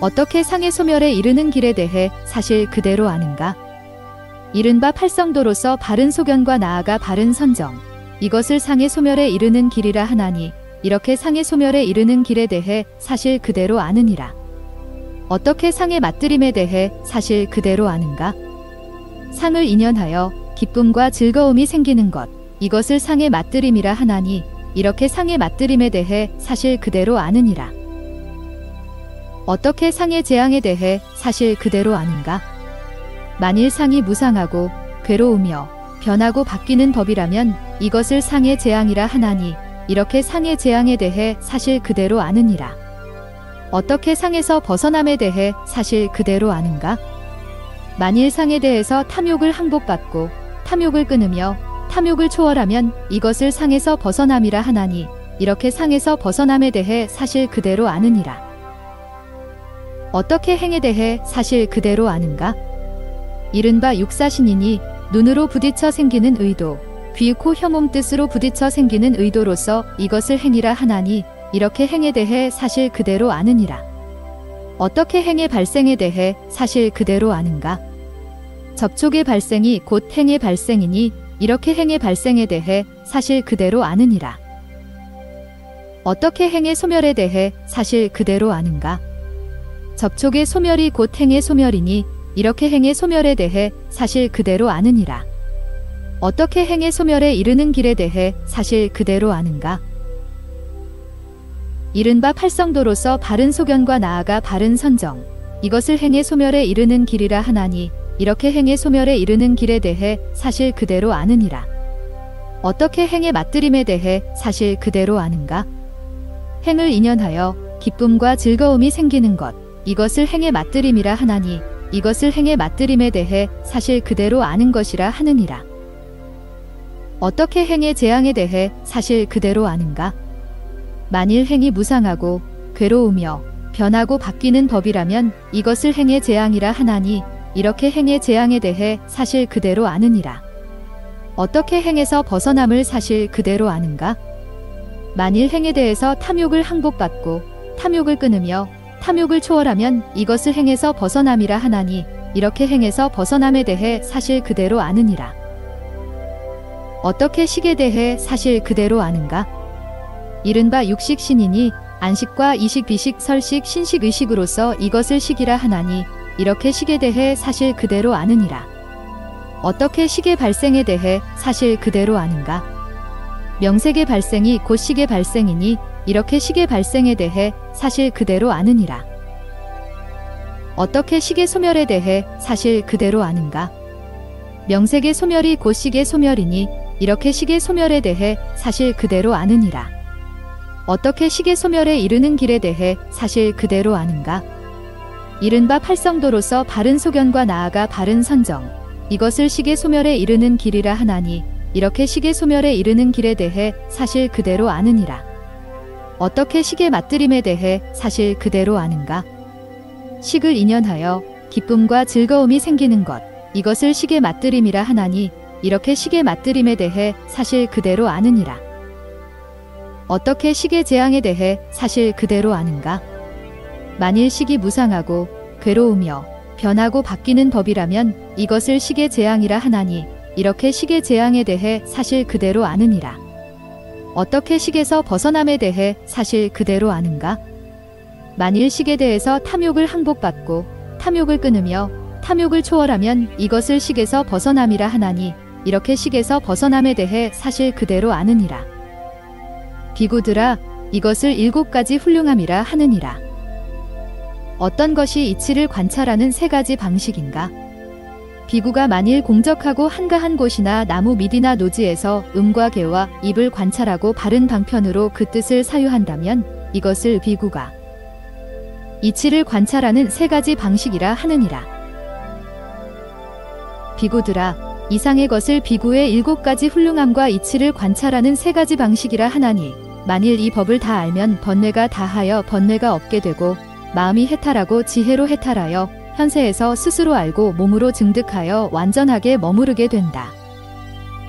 어떻게 상의 소멸에 이르는 길에 대해 사실 그대로 아는가? 이른바 팔성도로서 바른 소견과 나아가 바른 선정, 이것을 상의 소멸에 이르는 길이라 하나니 이렇게 상의 소멸에 이르는 길에 대해 사실 그대로 아느니라. 어떻게 상의 맞들임에 대해 사실 그대로 아는가? 상을 인연하여 기쁨과 즐거움이 생기는 것, 이것을 상의 맞들임이라 하나니 이렇게 상의 맞들임에 대해 사실 그대로 아느니라. 어떻게 상의 재앙에 대해 사실 그대로 아는가? 만일 상이 무상하고 괴로우며 변하고 바뀌는 법이라면 이것을 상의 재앙이라 하나니 이렇게 상의 재앙에 대해 사실 그대로 아느니라. 어떻게 상에서 벗어남에 대해 사실 그대로 아는가? 만일 상에 대해서 탐욕을 항복받고 탐욕을 끊으며 탐욕을 초월하면 이것을 상에서 벗어남이라 하나니 이렇게 상에서 벗어남에 대해 사실 그대로 아느니라. 어떻게 행에 대해 사실 그대로 아는가? 이른바 육사신이니 눈으로 부딪혀 생기는 의도, 귀, 코, 혀, 몸 뜻으로 부딪혀 생기는 의도로서 이것을 행이라 하나니 이렇게 행에 대해 사실 그대로 아느니라. 어떻게 행의 발생에 대해 사실 그대로 아는가? 접촉의 발생이 곧 행의 발생이니 이렇게 행의 발생에 대해 사실 그대로 아느니라. 어떻게 행의 소멸에 대해 사실 그대로 아는가? 접촉의 소멸이 곧 행의 소멸이니 이렇게 행의 소멸에 대해 사실 그대로 아느니라. 어떻게 행의 소멸에 이르는 길에 대해 사실 그대로 아는가? 이른바 팔성도로서 바른 소견과 나아가 바른 선정, 이것을 행의 소멸에 이르는 길이라 하나니 이렇게 행의 소멸에 이르는 길에 대해 사실 그대로 아느니라. 어떻게 행의 맞들임에 대해 사실 그대로 아는가? 행을 인연하여 기쁨과 즐거움이 생기는 것, 이것을 행의 맞들임이라 하나니 이것을 행의 맞들임에 대해 사실 그대로 아는 것이라 하느니라. 어떻게 행의 재앙에 대해 사실 그대로 아는가? 만일 행이 무상하고 괴로우며 변하고 바뀌는 법이라면 이것을 행의 재앙이라 하나니 이렇게 행의 재앙에 대해 사실 그대로 아느니라. 어떻게 행에서 벗어남을 사실 그대로 아는가? 만일 행에 대해서 탐욕을 항복받고 탐욕을 끊으며 탐욕을 초월하면 이것을 행에서 벗어남이라 하나니 이렇게 행에서 벗어남에 대해 사실 그대로 아느니라. 어떻게 식에 대해 사실 그대로 아는가? 이른바 육식신이니 안식과 이식, 비식, 설식, 신식, 의식으로서 이것을 식이라 하나니 이렇게 식에 대해 사실 그대로 아느니라. 어떻게 식의 발생에 대해 사실 그대로 아는가? 명색의 발생이 곧 식의 발생이니 이렇게 식의 발생에 대해 사실 그대로 아느니라. 어떻게 식의 소멸에 대해 사실 그대로 아는가? 명색의 소멸이 곧 식의 소멸이니 이렇게 식의 소멸에 대해 사실 그대로 아느니라. 어떻게 식의 소멸에 이르는 길에 대해 사실 그대로 아는가? 이른바 팔성도로서 바른 소견과 나아가 바른 선정, 이것을 식의 소멸에 이르는 길이라 하나니 이렇게 식의 소멸에 이르는 길에 대해 사실 그대로 아느니라. 어떻게 식의 맞들임에 대해 사실 그대로 아는가? 식을 인연하여 기쁨과 즐거움이 생기는 것, 이것을 식의 맞들임이라 하나니 이렇게 식의 맞들임에 대해 사실 그대로 아느니라. 어떻게 식의 재앙에 대해 사실 그대로 아는가? 만일 식이 무상하고 괴로우며 변하고 바뀌는 법이라면 이것을 식의 재앙이라 하나니 이렇게 식의 재앙에 대해 사실 그대로 아느니라. 어떻게 식에서 벗어남에 대해 사실 그대로 아는가? 만일 식에 대해서 탐욕을 항복받고 탐욕을 끊으며 탐욕을 초월하면 이것을 식에서 벗어남이라 하나니 이렇게 식에서 벗어남에 대해 사실 그대로 아느니라. 비구들아, 이것을 7가지 훌륭함이라 하느니라. 어떤 것이 이치를 관찰하는 3가지 방식인가? 비구가 만일 공적하고 한가한 곳이나 나무 밑이나 노지에서 음과 개와 입을 관찰하고 바른 방편으로 그 뜻을 사유한다면 이것을 비구가 이치를 관찰하는 3가지 방식이라 하느니라. 비구들아, 이상의 것을 비구의 7가지 훌륭함과 이치를 관찰하는 3가지 방식이라 하나니 만일 이 법을 다 알면 번뇌가 다하여 번뇌가 없게 되고 마음이 해탈하고 지혜로 해탈하여 현세에서 스스로 알고 몸으로 증득하여 완전하게 머무르게 된다.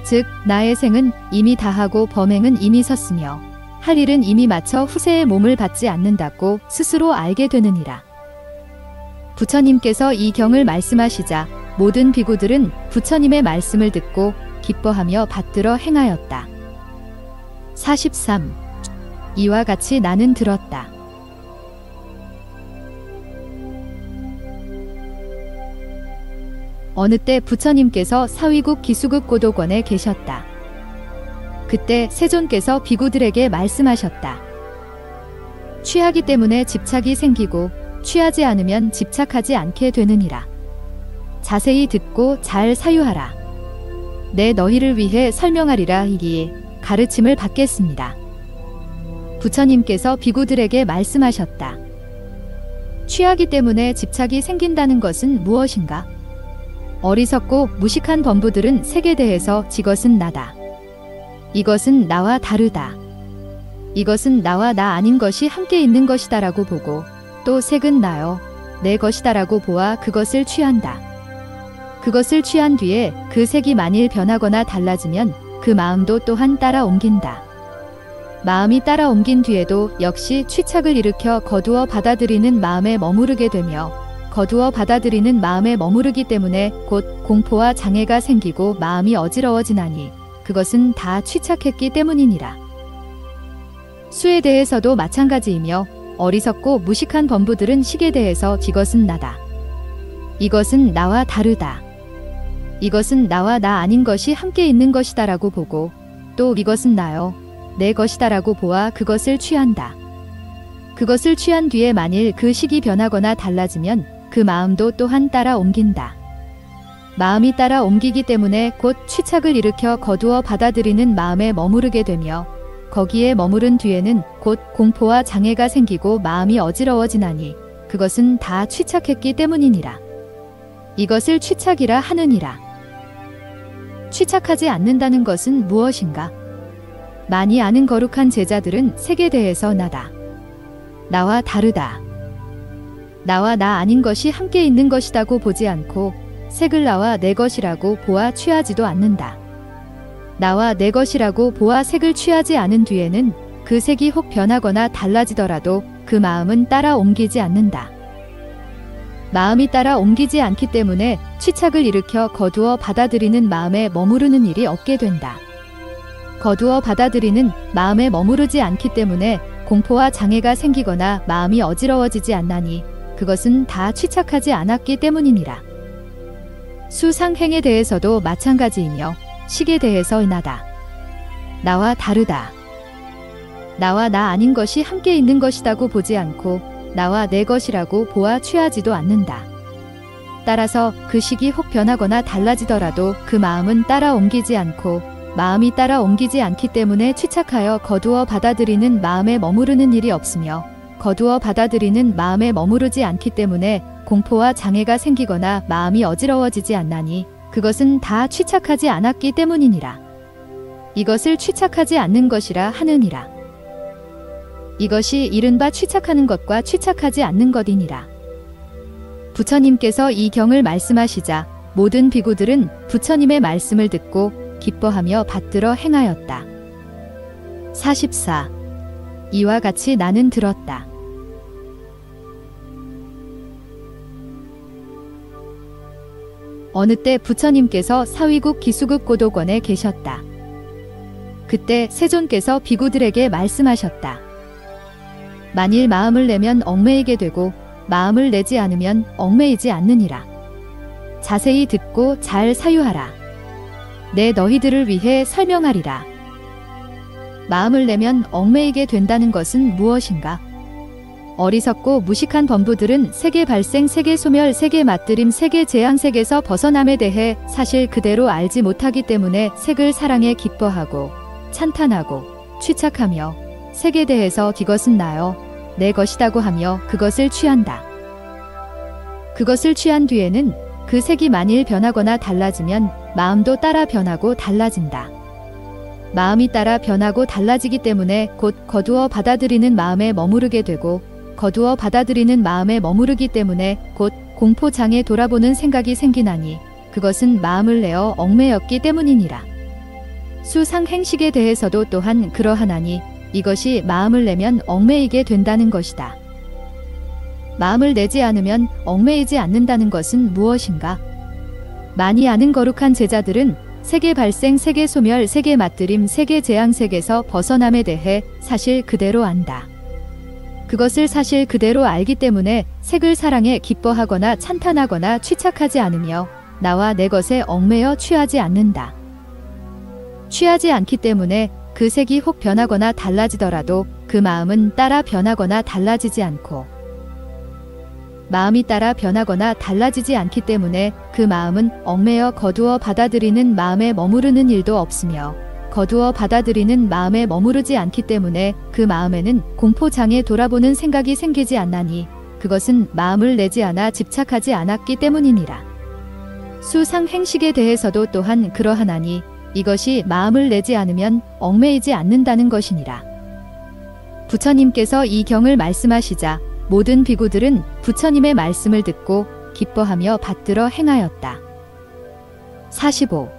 즉 나의 생은 이미 다하고 범행은 이미 섰으며 할 일은 이미 마쳐 후세의 몸을 받지 않는다고 스스로 알게 되느니라. 부처님께서 이 경을 말씀하시자 모든 비구들은 부처님의 말씀을 듣고 기뻐하며 받들어 행하였다. 43. 이와 같이 나는 들었다. 어느 때 부처님께서 사위국 기수국 고도권에 계셨다. 그때 세존께서 비구들에게 말씀하셨다. 취하기 때문에 집착이 생기고 취하지 않으면 집착하지 않게 되느니라. 자세히 듣고 잘 사유하라. 내 너희를 위해 설명하리라 이기에 가르침을 받겠습니다. 부처님께서 비구들에게 말씀하셨다. 취하기 때문에 집착이 생긴다는 것은 무엇인가? 어리석고 무식한 범부들은 색에 대해서 이것은 나다. 이것은 나와 다르다. 이것은 나와 나 아닌 것이 함께 있는 것이다라고 보고 또 색은 나요, 내 것이다라고 보아 그것을 취한다. 그것을 취한 뒤에 그 색이 만일 변하거나 달라지면 그 마음도 또한 따라 옮긴다. 마음이 따라 옮긴 뒤에도 역시 취착을 일으켜 거두어 받아들이는 마음에 머무르게 되며 거두어 받아들이는 마음에 머무르기 때문에 곧 공포와 장애가 생기고 마음이 어지러워지나니 그것은 다 취착했기 때문이니라. 수에 대해서도 마찬가지이며 어리석고 무식한 범부들은 식에 대해서 이것은 나다. 이것은 나와 다르다. 이것은 나와 나 아닌 것이 함께 있는 것이다라고 보고 또 이것은 나요, 내 것이다라고 보아 그것을 취한다. 그것을 취한 뒤에 만일 그 식이 변하거나 달라지면 그 마음도 또한 따라 옮긴다. 마음이 따라 옮기기 때문에 곧 취착을 일으켜 거두어 받아들이는 마음에 머무르게 되며 거기에 머무른 뒤에는 곧 공포와 장애가 생기고 마음이 어지러워지나니 그것은 다 취착했기 때문이니라. 이것을 취착이라 하느니라. 취착하지 않는다는 것은 무엇인가? 많이 아는 거룩한 제자들은 색에 대해서 나다. 나와 다르다. 나와 나 아닌 것이 함께 있는 것이라고 보지 않고 색을 나와 내 것이라고 보아 취하지도 않는다. 나와 내 것이라고 보아 색을 취하지 않은 뒤에는 그 색이 혹 변하거나 달라지더라도 그 마음은 따라 옮기지 않는다. 마음이 따라 옮기지 않기 때문에 취착을 일으켜 거두어 받아들이는 마음에 머무르는 일이 없게 된다. 거두어 받아들이는 마음에 머무르지 않기 때문에 공포와 장애가 생기거나 마음이 어지러워지지 않나니 그것은 다 취착하지 않았기 때문이니라. 수상행에 대해서도 마찬가지이며 식에 대해서 나다. 나와 다르다. 나와 나 아닌 것이 함께 있는 것이라고 보지 않고 나와 내 것이라고 보아 취하지도 않는다. 따라서 그 식이 혹 변하거나 달라지더라도 그 마음은 따라 옮기지 않고 마음이 따라 옮기지 않기 때문에 취착하여 거두어 받아들이는 마음에 머무르는 일이 없으며 거두어 받아들이는 마음에 머무르지 않기 때문에 공포와 장애가 생기거나 마음이 어지러워지지 않나니 그것은 다 취착하지 않았기 때문이니라. 이것을 취착하지 않는 것이라 하느니라. 이것이 이른바 취착하는 것과 취착하지 않는 것이니라. 부처님께서 이 경을 말씀하시자 모든 비구들은 부처님의 말씀을 듣고 기뻐하며 받들어 행하였다. 44. 이와 같이 나는 들었다. 어느 때 부처님께서 사위국 기수국 고도권에 계셨다. 그때 세존께서 비구들에게 말씀하셨다. 만일 마음을 내면 얽매이게 되고 마음을 내지 않으면 얽매이지 않느니라. 자세히 듣고 잘 사유하라. 내 너희들을 위해 설명하리라. 마음을 내면 얽매이게 된다는 것은 무엇인가? 어리석고 무식한 범부들은 세계 발생, 세계 소멸, 세계 맞들임, 세계 재앙, 색에서 벗어남에 대해 사실 그대로 알지 못하기 때문에 색을 사랑해 기뻐하고 찬탄하고 취착하며 색에 대해서 이것은 나요, 내 것이라고 하며 그것을 취한다. 그것을 취한 뒤에는 그 색이 만일 변하거나 달라지면 마음도 따라 변하고 달라진다. 마음이 따라 변하고 달라지기 때문에 곧 거두어 받아들이는 마음에 머무르게 되고 거두어 받아들이는 마음에 머무르기 때문에 곧 공포장애 돌아보는 생각이 생기나니 그것은 마음을 내어 얽매였기 때문이니라. 수상행식에 대해서도 또한 그러하나니 이것이 마음을 내면 얽매이게 된다는 것이다. 마음을 내지 않으면 얽매이지 않는다는 것은 무엇인가? 많이 아는 거룩한 제자들은 세계 발생, 세계 소멸, 세계 맞들임, 세계 재앙, 세계에서 벗어남에 대해 사실 그대로 안다. 그것을 사실 그대로 알기 때문에 색을 사랑해 기뻐하거나 찬탄하거나 취착하지 않으며 나와 내 것에 얽매여 취하지 않는다. 취하지 않기 때문에 그 색이 혹 변하거나 달라지더라도 그 마음은 따라 변하거나 달라지지 않고, 마음이 따라 변하거나 달라지지 않기 때문에 그 마음은 얽매여 거두어 받아들이는 마음에 머무르는 일도 없으며, 거두어 받아들이는 마음에 머무르지 않기 때문에 그 마음에는 공포장애 돌아보는 생각이 생기지 않나니 그것은 마음을 내지 않아 집착하지 않았기 때문이니라. 수상행식에 대해서도 또한 그러하나니 이것이 마음을 내지 않으면 얽매이지 않는다는 것이니라. 부처님께서 이 경을 말씀하시자 모든 비구들은 부처님의 말씀을 듣고 기뻐하며 받들어 행하였다. 45.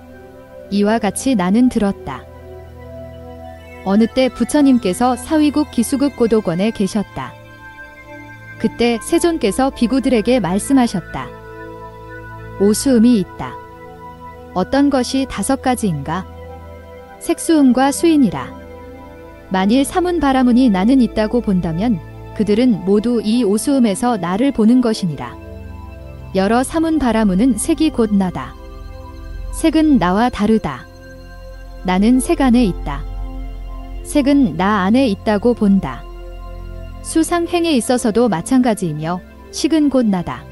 이와 같이 나는 들었다. 어느 때 부처님께서 사위국 기수국 고도권에 계셨다. 그때 세존께서 비구들에게 말씀하셨다. 오수음이 있다. 어떤 것이 5가지인가? 색수음과 수인이라. 만일 사문 바라문이 나는 있다고 본다면 그들은 모두 이 오수음에서 나를 보는 것이니라. 여러 사문 바라문은 색이 곧 나다. 색은 나와 다르다. 나는 색 안에 있다. 색은 나 안에 있다고 본다. 수상행에 있어서도 마찬가지이며 식은 곧 나다.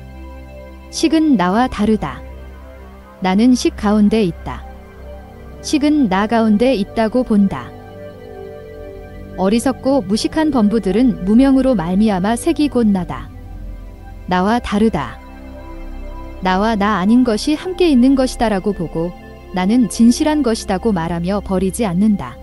식은 나와 다르다. 나는 식 가운데 있다. 식은 나 가운데 있다고 본다. 어리석고 무식한 범부들은 무명으로 말미암아 색이 곧 나다. 나와 다르다. 나와 나 아닌 것이 함께 있는 것이다라고 보고 나는 진실한 것이다고 말하며 버리지 않는다.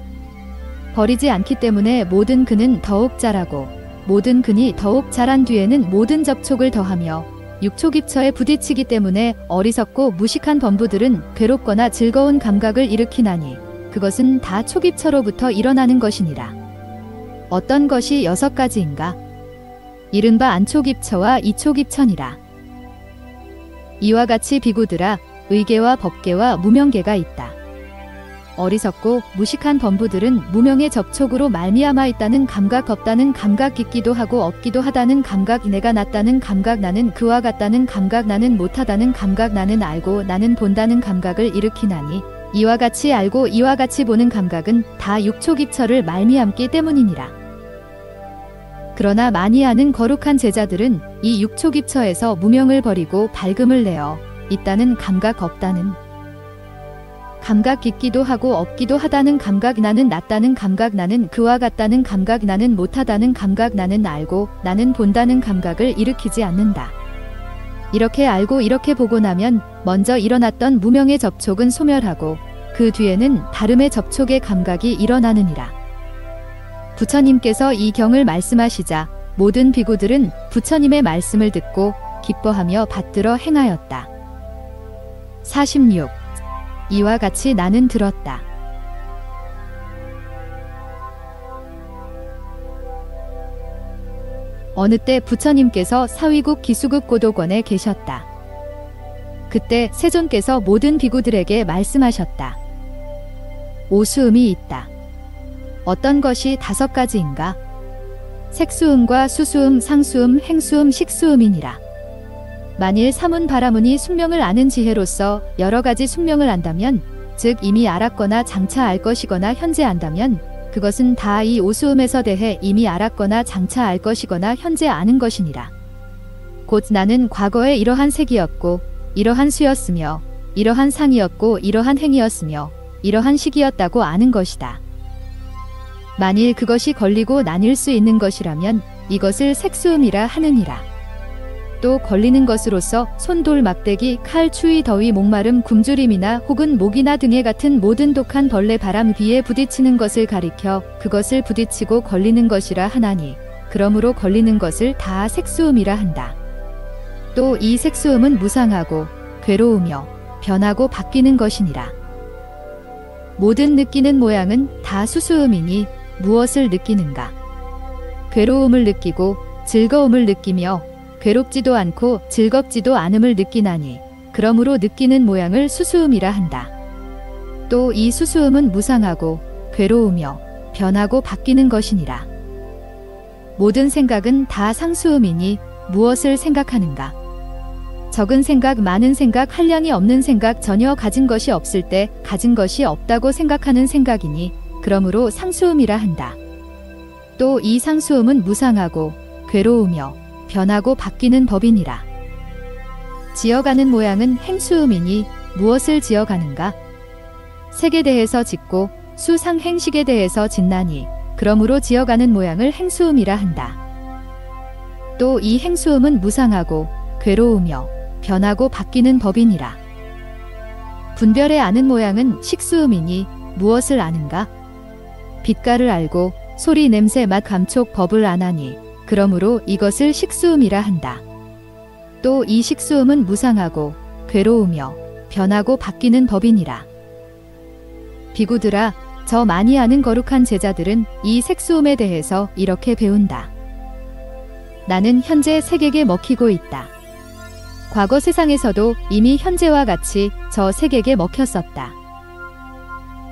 버리지 않기 때문에 모든 근은 더욱 자라고 모든 근이 더욱 자란 뒤에는 모든 접촉을 더하며 육촉입처에 부딪히기 때문에 어리석고 무식한 범부들은 괴롭거나 즐거운 감각을 일으키나니 그것은 다 촉입처로부터 일어나는 것이니라. 어떤 것이 6가지인가? 이른바 안촉입처와 이촉입처니라. 이와 같이 비구들아 의계와 법계와 무명계가 있다. 어리석고 무식한 범부들은 무명의 접촉으로 말미암아 있다는 감각, 없다는 감각, 있기도 하고 없기도 하다는 감각, 내가 낫다는 감각, 나는 그와 같다는 감각, 나는 못하다는 감각, 나는 알고 나는 본다는 감각을 일으키나니 이와 같이 알고 이와 같이 보는 감각은 다 육촉입처를 말미암기 때문이니라. 그러나 많이 아는 거룩한 제자들은 이 육촉입처에서 무명을 버리고 밝음을 내어 있다는 감각, 없다는 감각, 있기도 하고 없기도 하다는 감각, 나는 낫다는 감각, 나는 그와 같다는 감각, 나는 못하다는 감각, 나는 알고 나는 본다는 감각을 일으키지 않는다. 이렇게 알고 이렇게 보고 나면 먼저 일어났던 무명의 접촉은 소멸하고 그 뒤에는 다름의 접촉의 감각이 일어나느니라. 부처님께서 이 경을 말씀하시자 모든 비구들은 부처님의 말씀을 듣고 기뻐하며 받들어 행하였다. 46. 이와 같이 나는 들었다. 어느 때 부처님께서 사위국 기수국 고도권에 계셨다. 그때 세존께서 모든 비구들에게 말씀하셨다. 오수음이 있다. 어떤 것이 5가지인가? 색수음과 수수음, 상수음, 행수음, 식수음이니라. 만일 사문 바라문이 숙명을 아는 지혜로서 여러 가지 숙명을 안다면, 즉 이미 알았거나 장차 알 것이거나 현재 안다면 그것은 다 이 오수음에서 대해 이미 알았거나 장차 알 것이거나 현재 아는 것이니라. 곧 나는 과거에 이러한 색이었고 이러한 수였으며 이러한 상이었고 이러한 행이었으며 이러한 시기였다고 아는 것이다. 만일 그것이 걸리고 나뉠 수 있는 것이라면 이것을 색수음이라 하느니라. 또 걸리는 것으로서 손, 돌, 막대기, 칼, 추위, 더위, 목마름, 굶주림이나 혹은 모기나 등의 같은 모든 독한 벌레, 바람, 비에 부딪히는 것을 가리켜 그것을 부딪히고 걸리는 것이라 하나니 그러므로 걸리는 것을 다 색수음이라 한다. 또 이 색수음은 무상하고 괴로우며 변하고 바뀌는 것이니라. 모든 느끼는 모양은 다 수수음이니 무엇을 느끼는가? 괴로움을 느끼고 즐거움을 느끼며 괴롭지도 않고 즐겁지도 않음을 느끼나니 그러므로 느끼는 모양을 수수음이라 한다. 또 이 수수음은 무상하고 괴로우며 변하고 바뀌는 것이니라. 모든 생각은 다 상수음이니 무엇을 생각하는가? 적은 생각, 많은 생각, 한량이 없는 생각, 전혀 가진 것이 없을 때 가진 것이 없다고 생각하는 생각이니 그러므로 상수음이라 한다. 또 이 상수음은 무상하고 괴로우며 변하고 바뀌는 법이니라. 지어가는 모양은 행수음이니 무엇을 지어가는가? 색에 대해서 짓고 수상행식에 대해서 짓나니 그러므로 지어가는 모양을 행수음이라 한다. 또 이 행수음은 무상하고 괴로우며 변하고 바뀌는 법이니라. 분별에 아는 모양은 식수음이니 무엇을 아는가? 빛깔을 알고 소리, 냄새, 맛, 감촉, 법을 아나니 그러므로 이것을 식수음이라 한다. 또 이 식수음은 무상하고 괴로우며 변하고 바뀌는 법이니라. 비구들아, 저 많이 아는 거룩한 제자들은 이 색수음에 대해서 이렇게 배운다. 나는 현재 색에게 먹히고 있다. 과거 세상에서도 이미 현재와 같이 저 색에게 먹혔었다.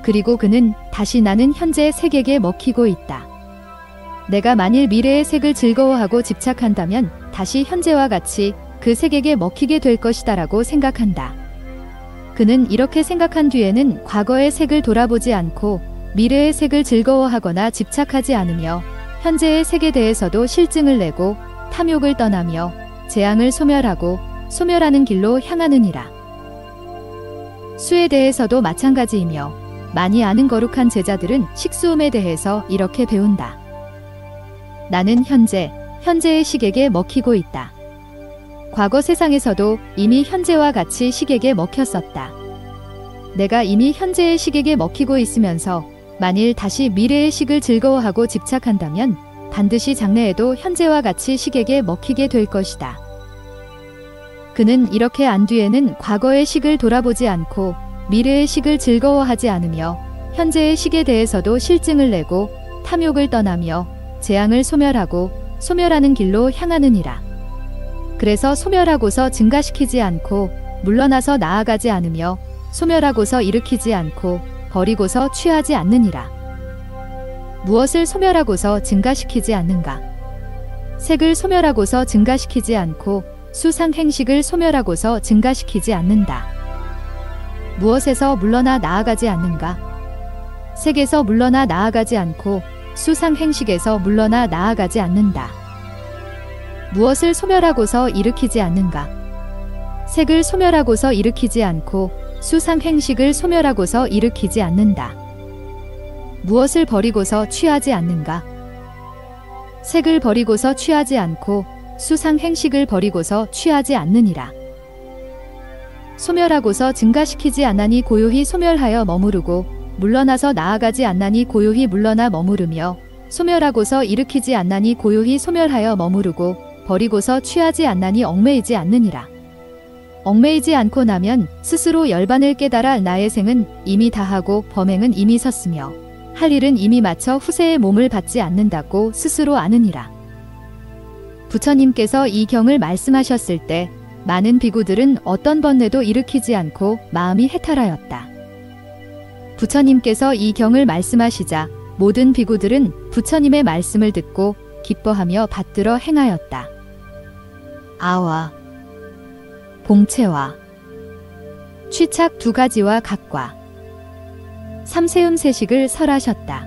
그리고 그는 다시 나는 현재 색에게 먹히고 있다. 내가 만일 미래의 색을 즐거워하고 집착한다면 다시 현재와 같이 그 색에게 먹히게 될 것이다 라고 생각한다. 그는 이렇게 생각한 뒤에는 과거의 색을 돌아보지 않고 미래의 색을 즐거워하거나 집착하지 않으며 현재의 색에 대해서도 실증을 내고 탐욕을 떠나며 재앙을 소멸하고 소멸하는 길로 향하느니라. 수에 대해서도 마찬가지이며 많이 아는 거룩한 제자들은 식수음에 대해서 이렇게 배운다. 나는 현재의 식에게 먹히고 있다. 과거 세상에서도 이미 현재와 같이 식에게 먹혔었다. 내가 이미 현재의 식에게 먹히고 있으면서 만일 다시 미래의 식을 즐거워하고 집착한다면 반드시 장래에도 현재와 같이 식에게 먹히게 될 것이다. 그는 이렇게 안 뒤에는 과거의 식을 돌아보지 않고 미래의 식을 즐거워하지 않으며 현재의 식에 대해서도 실증을 내고 탐욕을 떠나며 재앙을 소멸하고 소멸하는 길로 향하느니라. 그래서 소멸하고서 증가시키지 않고 물러나서 나아가지 않으며 소멸하고서 일으키지 않고 버리고서 취하지 않느니라. 무엇을 소멸하고서 증가시키지 않는가? 색을 소멸하고서 증가시키지 않고 수상행식을 소멸하고서 증가시키지 않는다. 무엇에서 물러나 나아가지 않는가? 색에서 물러나 나아가지 않고 수상행식에서 물러나 나아가지 않는다. 무엇을 소멸하고서 일으키지 않는가? 색을 소멸하고서 일으키지 않고 수상행식을 소멸하고서 일으키지 않는다. 무엇을 버리고서 취하지 않는가? 색을 버리고서 취하지 않고 수상행식을 버리고서 취하지 않느니라. 소멸하고서 증가시키지 않나니 고요히 소멸하여 머무르고 물러나서 나아가지 않나니 고요히 물러나 머무르며 소멸하고서 일으키지 않나니 고요히 소멸하여 머무르고 버리고서 취하지 않나니 얽매이지 않느니라. 얽매이지 않고 나면 스스로 열반을 깨달아 나의 생은 이미 다하고 범행은 이미 섰으며 할 일은 이미 마쳐 후세의 몸을 받지 않는다고 스스로 아느니라. 부처님께서 이 경을 말씀하셨을 때 많은 비구들은 어떤 번뇌도 일으키지 않고 마음이 해탈하였다. 부처님께서 이 경을 말씀하시자 모든 비구들은 부처님의 말씀을 듣고 기뻐하며 받들어 행하였다. 아와 봉채와 취착 두 가지와 각과 삼세음 세식을 설하셨다.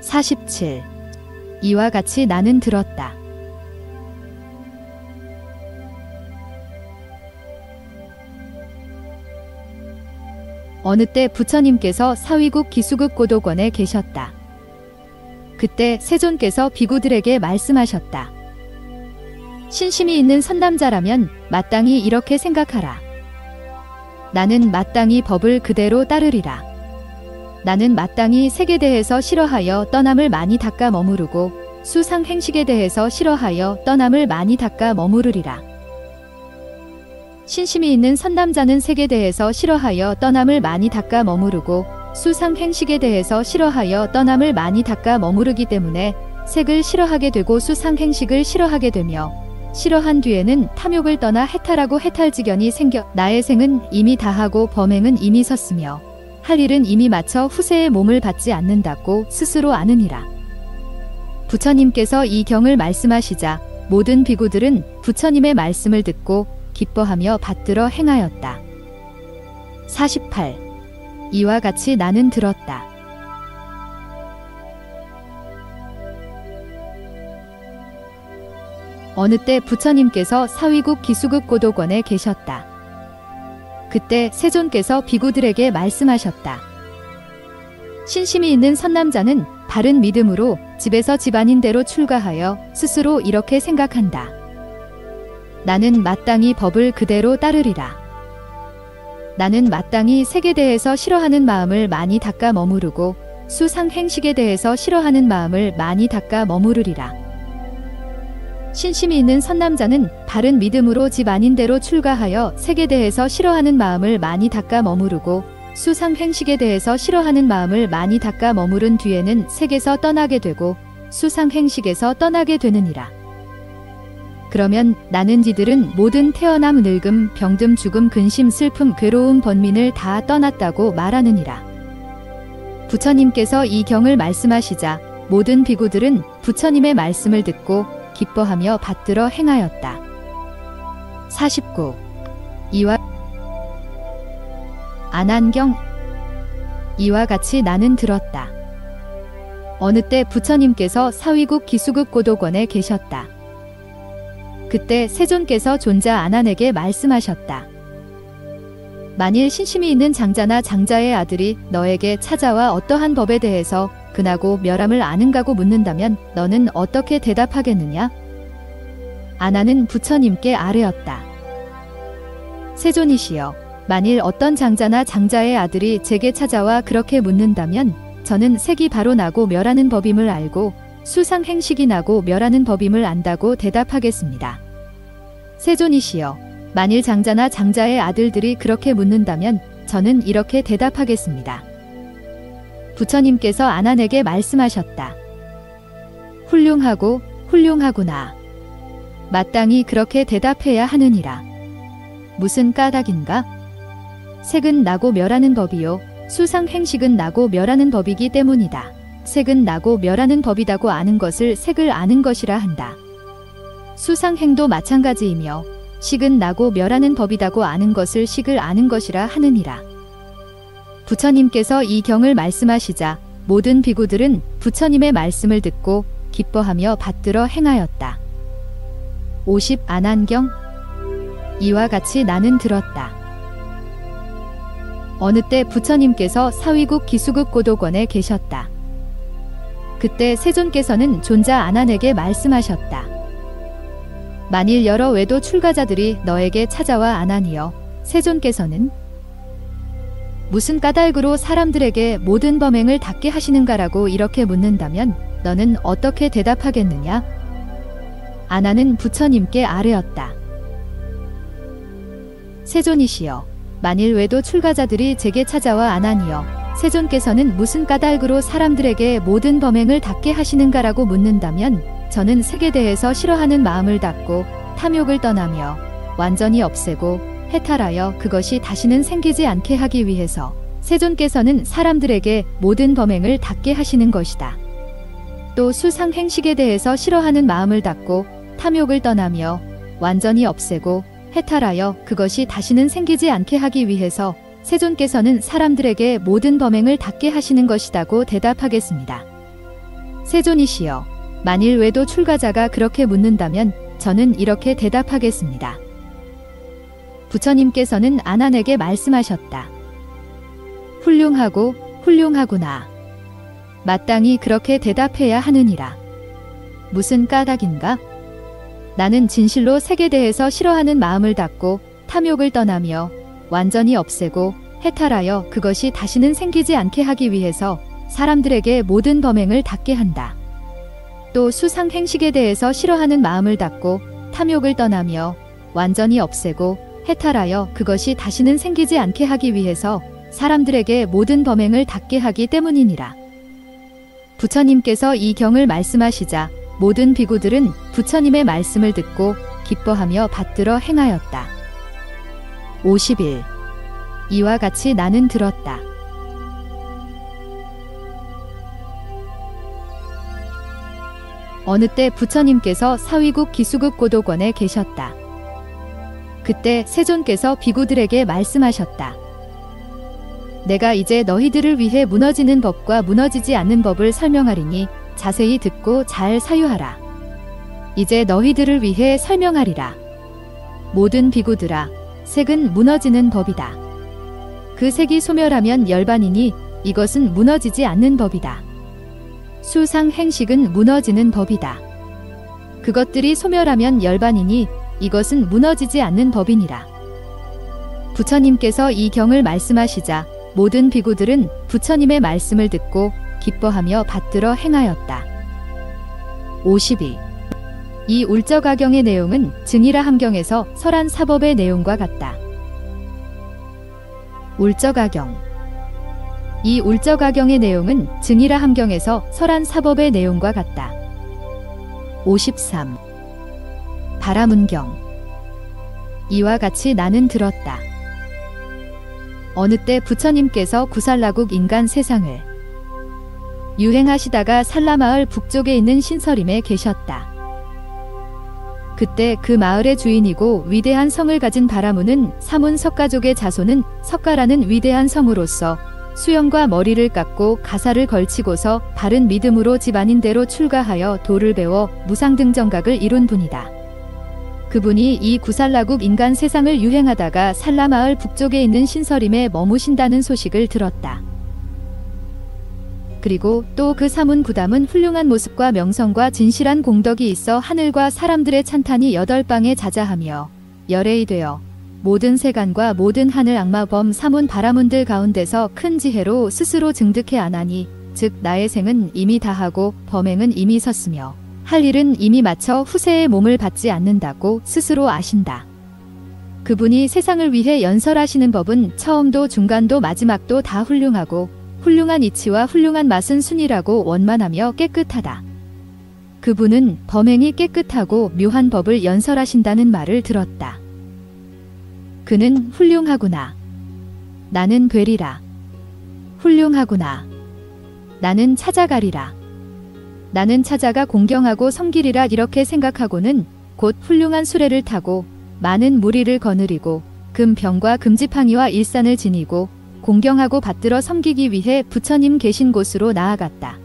47. 이와 같이 나는 들었다. 어느 때 부처님께서 사위국 기수국 고도권에 계셨다. 그때 세존께서 비구들에게 말씀하셨다. 신심이 있는 선남자라면 마땅히 이렇게 생각하라. 나는 마땅히 법을 그대로 따르리라. 나는 마땅히 색에 대해서 싫어하여 떠남을 많이 닦아 머무르고 수상행식에 대해서 싫어하여 떠남을 많이 닦아 머무르리라. 신심이 있는 선남자는 색에 대해서 싫어하여 떠남을 많이 닦아 머무르고 수상 행식에 대해서 싫어하여 떠남을 많이 닦아 머무르기 때문에 색을 싫어하게 되고 수상 행식을 싫어하게 되며, 싫어한 뒤에는 탐욕을 떠나 해탈하고 해탈지견이 생겨 나의 생은 이미 다하고 범행은 이미 섰으며 할 일은 이미 마쳐 후세의 몸을 받지 않는다고 스스로 아느니라. 부처님께서 이 경을 말씀하시자 모든 비구들은 부처님의 말씀을 듣고 기뻐하며 받들어 행하였다. 48. 이와 같이 나는 들었다. 어느 때 부처님께서 사위국 기수국 고도권에 계셨다. 그때 세존께서 비구들에게 말씀하셨다. 신심이 있는 선남자는 바른 믿음으로 집에서 집안인대로 출가하여 스스로 이렇게 생각한다. 나는 마땅히 법을 그대로 따르리라. 나는 마땅히 색에 대해서 싫어하는 마음을 많이 닦아 머무르고 수상행식에 대해서 싫어하는 마음을 많이 닦아 머무르리라. 신심이 있는 선남자는 바른 믿음으로 집 아닌 대로 출가하여 색에 대해서 싫어하는 마음을 많이 닦아 머무르고 수상행식에 대해서 싫어하는 마음을 많이 닦아 머무른 뒤에는 색에서 떠나게 되고 수상행식에서 떠나게 되느니라. 그러면 나는 이들은 모든 태어남 늙음 병듦 죽음 근심 슬픔 괴로움 번민을 다 떠났다고 말하느니라. 부처님께서 이 경을 말씀하시자 모든 비구들은 부처님의 말씀을 듣고 기뻐하며 받들어 행하였다. 49. 이와 안한경. 이와 같이 나는 들었다. 어느 때 부처님께서 사위국 기수국 고도권에 계셨다. 그때 세존께서 존자 안한에게 말씀하셨다. 만일 신심이 있는 장자나 장자의 아들이 너에게 찾아와 어떠한 법에 대해서 근하고 멸함을 아는가고 묻는다면 너는 어떻게 대답하겠느냐? 안한은 부처님께 아뢰었다. 세존이시여, 만일 어떤 장자나 장자의 아들이 제게 찾아와 그렇게 묻는다면 저는 색이 바로 나고 멸하는 법임을 알고 수상행식이 나고 멸하는 법임을 안다고 대답하겠습니다. 세존이시여, 만일 장자나 장자의 아들들이 그렇게 묻는다면 저는 이렇게 대답하겠습니다. 부처님께서 안한에게 말씀하셨다. 훌륭하고 훌륭하구나. 마땅히 그렇게 대답해야 하느니라. 무슨 까닭인가? 색은 나고 멸하는 법이요 수상행식은 나고 멸하는 법이기 때문이다. 색은 나고 멸하는 법이다고 아는 것을 색을 아는 것이라 한다. 수상행도 마찬가지이며 식은 나고 멸하는 법이다고 아는 것을 식을 아는 것이라 하느니라. 부처님께서 이 경을 말씀하시자 모든 비구들은 부처님의 말씀을 듣고 기뻐하며 받들어 행하였다. 50. 안한경. 이와 같이 나는 들었다. 어느 때 부처님께서 사위국 기수국 고도권에 계셨다. 그때 세존께서는 존자 안한에게 말씀하셨다. 만일 여러 외도 출가자들이 너에게 찾아와 안한이여, 세존께서는 무슨 까닭으로 사람들에게 모든 범행을 닦게 하시는가라고 이렇게 묻는다면 너는 어떻게 대답하겠느냐? 안한은 부처님께 아뢰었다. 세존이시여, 만일 외도 출가자들이 제게 찾아와 안한이여, 세존께서는 무슨 까닭으로 사람들에게 모든 범행을 닦게 하시는가라고 묻는다면 저는 색에 대해서 싫어하는 마음을 닫고 탐욕을 떠나며 완전히 없애고 해탈하여 그것이 다시는 생기지 않게 하기 위해서 세존께서는 사람들에게 모든 범행을 닦게 하시는 것이다. 또 수상행식에 대해서 싫어하는 마음을 닫고 탐욕을 떠나며 완전히 없애고 해탈하여 그것이 다시는 생기지 않게 하기 위해서 세존께서는 사람들에게 모든 범행을 닦게 하시는 것이다고 대답하겠습니다. 세존이시여, 만일 외도 출가자가 그렇게 묻는다면 저는 이렇게 대답하겠습니다. 부처님께서는 안한에게 말씀하셨다. 훌륭하고 훌륭하구나. 마땅히 그렇게 대답해야 하느니라. 무슨 까닭인가? 나는 진실로 색에 대해서 싫어하는 마음을 닫고 탐욕을 떠나며 완전히 없애고 해탈하여 그것이 다시는 생기지 않게 하기 위해서 사람들에게 모든 범행을 닫게 한다. 또 수상행식에 대해서 싫어하는 마음을 닫고 탐욕을 떠나며 완전히 없애고 해탈하여 그것이 다시는 생기지 않게 하기 위해서 사람들에게 모든 범행을 닦게 하기 때문이니라. 부처님께서 이 경을 말씀하시자 모든 비구들은 부처님의 말씀을 듣고 기뻐하며 받들어 행하였다. 51. 이와 같이 나는 들었다. 어느 때 부처님께서 사위국 기수국 고도권에 계셨다. 그때 세존께서 비구들에게 말씀하셨다. 내가 이제 너희들을 위해 무너지는 법과 무너지지 않는 법을 설명하리니 자세히 듣고 잘 사유하라. 이제 너희들을 위해 설명하리라. 모든 비구들아, 색은 무너지는 법이다. 그 색이 소멸하면 열반이니 이것은 무너지지 않는 법이다. 수상 행식은 무너지는 법이다. 그것들이 소멸하면 열반이니 이것은 무너지지 않는 법이니라. 부처님께서 이 경을 말씀하시자 모든 비구들은 부처님의 말씀을 듣고 기뻐하며 받들어 행하였다. 52. 이 울저가경의 내용은 증이라 함경에서 설한 사법의 내용과 같다. 울저가경. 이 울저가경의 내용은 증이라 함경에서 설한 사법의 내용과 같다. 53. 바라문경. 이와 같이 나는 들었다. 어느 때 부처님께서 구살라국 인간 세상을 유행하시다가 살라마을 북쪽에 있는 신서림에 계셨다. 그때 그 마을의 주인이고 위대한 성을 가진 바라문은 사문 석가족의 자손은 석가라는 위대한 성으로서 수염과 머리를 깎고 가사를 걸치고서 바른 믿음으로 집안인대로 출가하여 도를 배워 무상등정각을 이룬 분이다. 그분이 이 구살라국 인간 세상을 유행하다가 살라마을 북쪽에 있는 신서림에 머무신다는 소식을 들었다. 그리고 또 그 사문 구담은 훌륭한 모습과 명성과 진실한 공덕이 있어 하늘과 사람들의 찬탄이 8방에 자자하며 열애이 되어 모든 세간과 모든 하늘 악마범 사문 바라문들 가운데서 큰 지혜로 스스로 증득해 안하니 즉 나의 생은 이미 다하고 범행은 이미 섰으며 할 일은 이미 마쳐 후세의 몸을 받지 않는다고 스스로 아신다. 그분이 세상을 위해 연설하시는 법은 처음도 중간도 마지막도 다 훌륭하고 훌륭한 이치와 훌륭한 맛은 순이라고 원만하며 깨끗하다. 그분은 범행이 깨끗하고 묘한 법을 연설하신다는 말을 들었다. 그는 훌륭하구나. 나는 되리라. 훌륭하구나. 나는 찾아가리라. 나는 찾아가 공경하고 섬기리라 이렇게 생각하고는 곧 훌륭한 수레를 타고 많은 무리를 거느리고 금병과 금지팡이와 일산을 지니고 공경하고 받들어 섬기기 위해 부처님 계신 곳으로 나아갔다.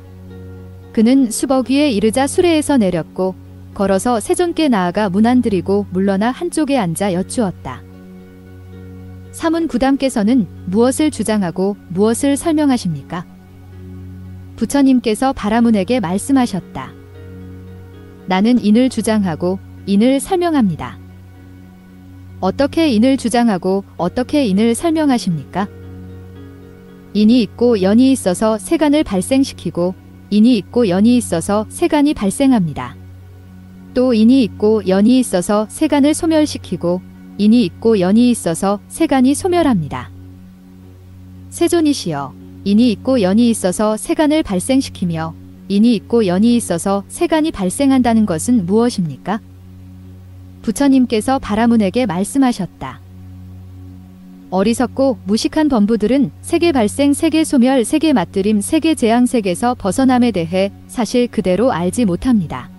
그는 수벅 위에 이르자 수레에서 내렸고 걸어서 세존께 나아가 문안드리고 물러나 한쪽에 앉아 여쭈었다. 사문 구담께서는 무엇을 주장하고 무엇을 설명하십니까? 부처님께서 바라문에게 말씀하셨다. 나는 인을 주장하고 인을 설명합니다. 어떻게 인을 주장하고 어떻게 인을 설명하십니까? 인이 있고 연이 있어서 세간을 발생시키고 인이 있고 연이 있어서 세간이 발생합니다. 또 인이 있고 연이 있어서 세간을 소멸시키고 인이 있고 연이 있어서 세간이 소멸합니다. 세존이시여, 인이 있고 연이 있어서 세간을 발생시키며 인이 있고 연이 있어서 세간이 발생한다는 것은 무엇입니까? 부처님께서 바라문에게 말씀하셨다. 어리석고 무식한 범부들은 세계 발생, 세계 소멸, 세계 맞들임, 세계 재앙, 세계에서 벗어남에 대해 사실 그대로 알지 못합니다.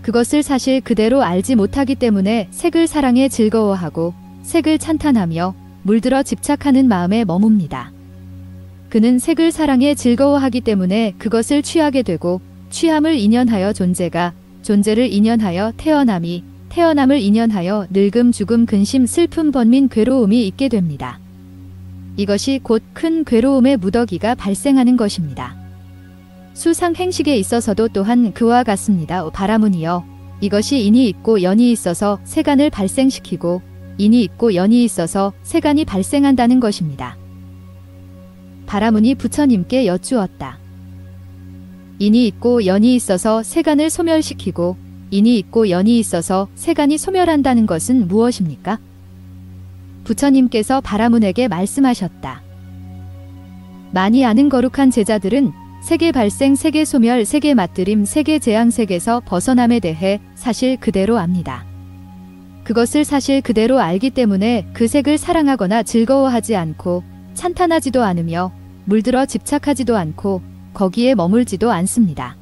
그것을 사실 그대로 알지 못하기 때문에 색을 사랑해 즐거워하고 색을 찬탄하며 물들어 집착하는 마음에 머뭅니다. 그는 색을 사랑해 즐거워하기 때문에 그것을 취하게 되고 취함을 인연하여 존재가, 존재를 인연하여 태어남이, 태어남을 인연하여 늙음, 죽음, 근심, 슬픔, 번민, 괴로움이 있게 됩니다. 이것이 곧 큰 괴로움의 무더기가 발생하는 것입니다. 수상 행식에 있어서도 또한 그와 같습니다. 바라문이여, 이것이 인이 있고 연이 있어서 세간을 발생시키고 인이 있고 연이 있어서 세간이 발생한다는 것입니다. 바라문이 부처님께 여쭈었다. 인이 있고 연이 있어서 세간을 소멸시키고 인이 있고 연이 있어서 세간이 소멸한다는 것은 무엇입니까? 부처님께서 바라문에게 말씀하셨다. 많이 아는 거룩한 제자들은 세계 발생, 세계 소멸, 세계 맞들임, 세계 재앙, 세계에서 벗어남에 대해 사실 그대로 압니다. 그것을 사실 그대로 알기 때문에 그 색을 사랑하거나 즐거워하지 않고 찬탄하지도 않으며 물들어 집착하지도 않고 거기에 머물지도 않습니다.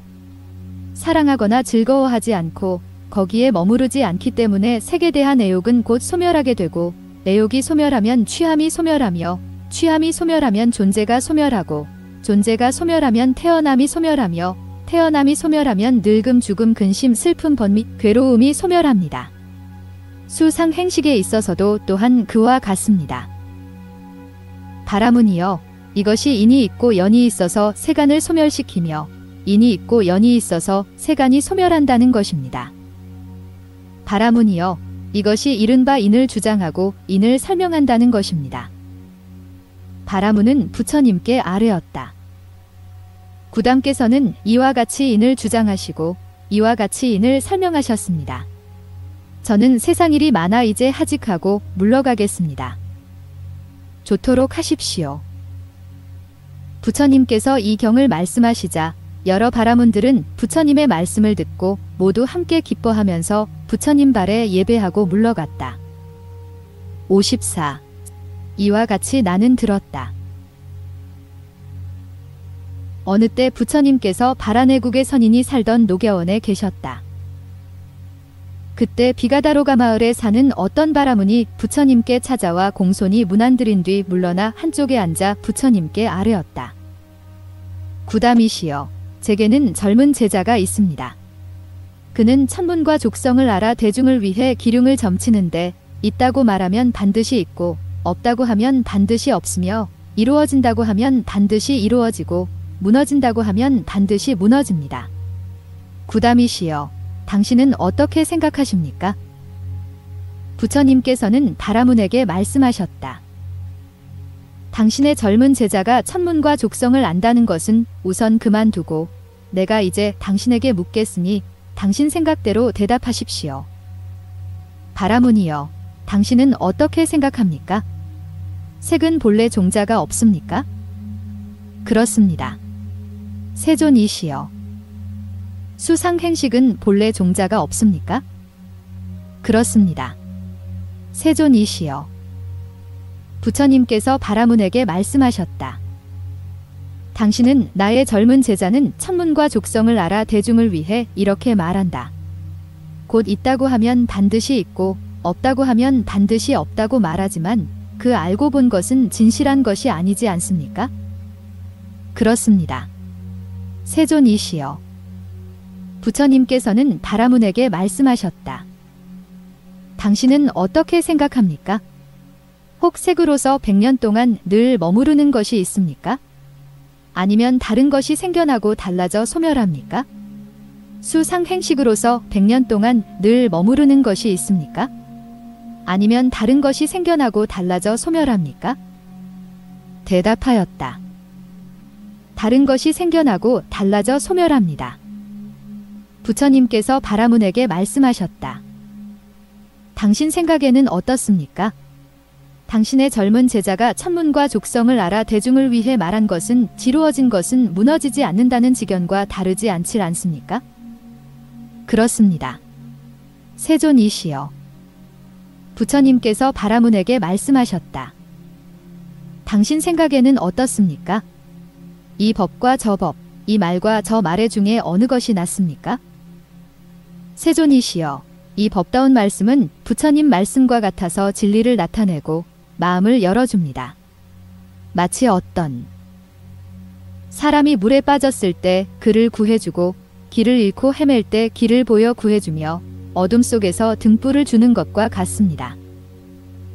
사랑하거나 즐거워하지 않고 거기에 머무르지 않기 때문에 색에 대한 애욕은 곧 소멸하게 되고, 애욕이 소멸하면 취함이 소멸하며, 취함이 소멸하면 존재가 소멸하고, 존재가 소멸하면 태어남이 소멸하며, 태어남이 소멸하면 늙음, 죽음, 근심, 슬픔, 번 및 괴로움이 소멸합니다. 수상 행식에 있어서도 또한 그와 같습니다. 바라문이여, 이것이 인이 있고 연이 있어서 세간을 소멸시키며 인이 있고 연이 있어서 세간이 소멸한다는 것입니다. 바라문이여, 이것이 이른바 인을 주장하고 인을 설명한다는 것입니다. 바라문은 부처님께 아뢰었다. 구담께서는 이와 같이 인을 주장하시고 이와 같이 인을 설명하셨습니다. 저는 세상일이 많아 이제 하직하고 물러가겠습니다. 좋도록 하십시오. 부처님께서 이 경을 말씀하시자 여러 바라문들은 부처님의 말씀을 듣고 모두 함께 기뻐하면서 부처님 발에 예배하고 물러갔다. 54. 이와 같이 나는 들었다. 어느 때 부처님께서 바라내국의 선인이 살던 노겨원에 계셨다. 그때 비가다로가 마을에 사는 어떤 바라문이 부처님께 찾아와 공손히 문안드린 뒤 물러나 한쪽에 앉아 부처님께 아뢰었다. 구담이시여, 제게는 젊은 제자가 있습니다. 그는 천문과 족성을 알아 대중을 위해 기륭을 점치는데 있다고 말하면 반드시 있고 없다고 하면 반드시 없으며 이루어진다고 하면 반드시 이루어지고 무너진다고 하면 반드시 무너집니다. 구담이시여, 당신은 어떻게 생각하십니까? 부처님께서는 바라문에게 말씀하셨다. 당신의 젊은 제자가 천문과 족성을 안다는 것은 우선 그만두고 내가 이제 당신에게 묻겠으니 당신 생각대로 대답하십시오. 바라문이여, 당신은 어떻게 생각합니까? 색은 본래 종자가 없습니까? 그렇습니다. 세존이시여, 수상행식은 본래 종자가 없습니까? 그렇습니다. 세존이시여, 부처님께서 바라문에게 말씀하셨다. 당신은 나의 젊은 제자는 천문과 족성을 알아 대중을 위해 이렇게 말한다. 곧 있다고 하면 반드시 있고 없다고 하면 반드시 없다고 말하지만 그 알고 본 것은 진실한 것이 아니지 않습니까? 그렇습니다. 세존이시여, 부처님께서는 바라문에게 말씀하셨다. 당신은 어떻게 생각합니까? 혹 색으로서 100년 동안 늘 머무르는 것이 있습니까? 아니면 다른 것이 생겨나고 달라져 소멸합니까? 수상행식으로서 100년 동안 늘 머무르는 것이 있습니까? 아니면 다른 것이 생겨나고 달라져 소멸합니까? 대답하였다. 다른 것이 생겨나고 달라져 소멸합니다. 부처님께서 바라문에게 말씀하셨다. 당신 생각에는 어떻습니까? 당신의 젊은 제자가 천문과 족성을 알아 대중을 위해 말한 것은 지루어진 것은 무너지지 않는다는 지견과 다르지 않질 않습니까? 그렇습니다. 세존이시여, 부처님께서 바라문에게 말씀하셨다. 당신 생각에는 어떻습니까? 이 법과 저 법, 이 말과 저 말의 중에 어느 것이 낫습니까? 세존이시여, 이 법다운 말씀은 부처님 말씀과 같아서 진리를 나타내고 마음을 열어줍니다. 마치 어떤 사람이 물에 빠졌을 때 그를 구해주고 길을 잃고 헤맬 때 길을 보여 구해주며 어둠 속에서 등불을 주는 것과 같습니다.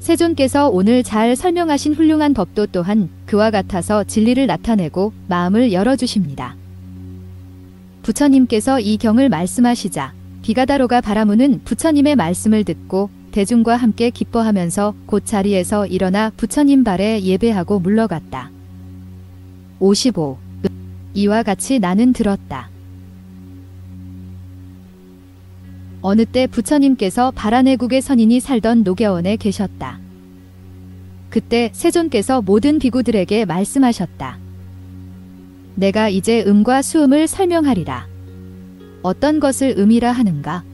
세존께서 오늘 잘 설명하신 훌륭한 법도 또한 그와 같아서 진리를 나타내고 마음을 열어주십니다. 부처님께서 이 경을 말씀하시자 비가다로가 바라문은 부처님의 말씀을 듣고 대중과 함께 기뻐하면서 곧 자리에서 일어나 부처님 발에 예배하고 물러갔다. 55. 이와 같이 나는 들었다. 어느 때 부처님께서 바라내국의 선인이 살던 노겨원에 계셨다. 그때 세존께서 모든 비구들에게 말씀하셨다. 내가 이제 음과 수음을 설명하리라. 어떤 것을 음이라 하는가?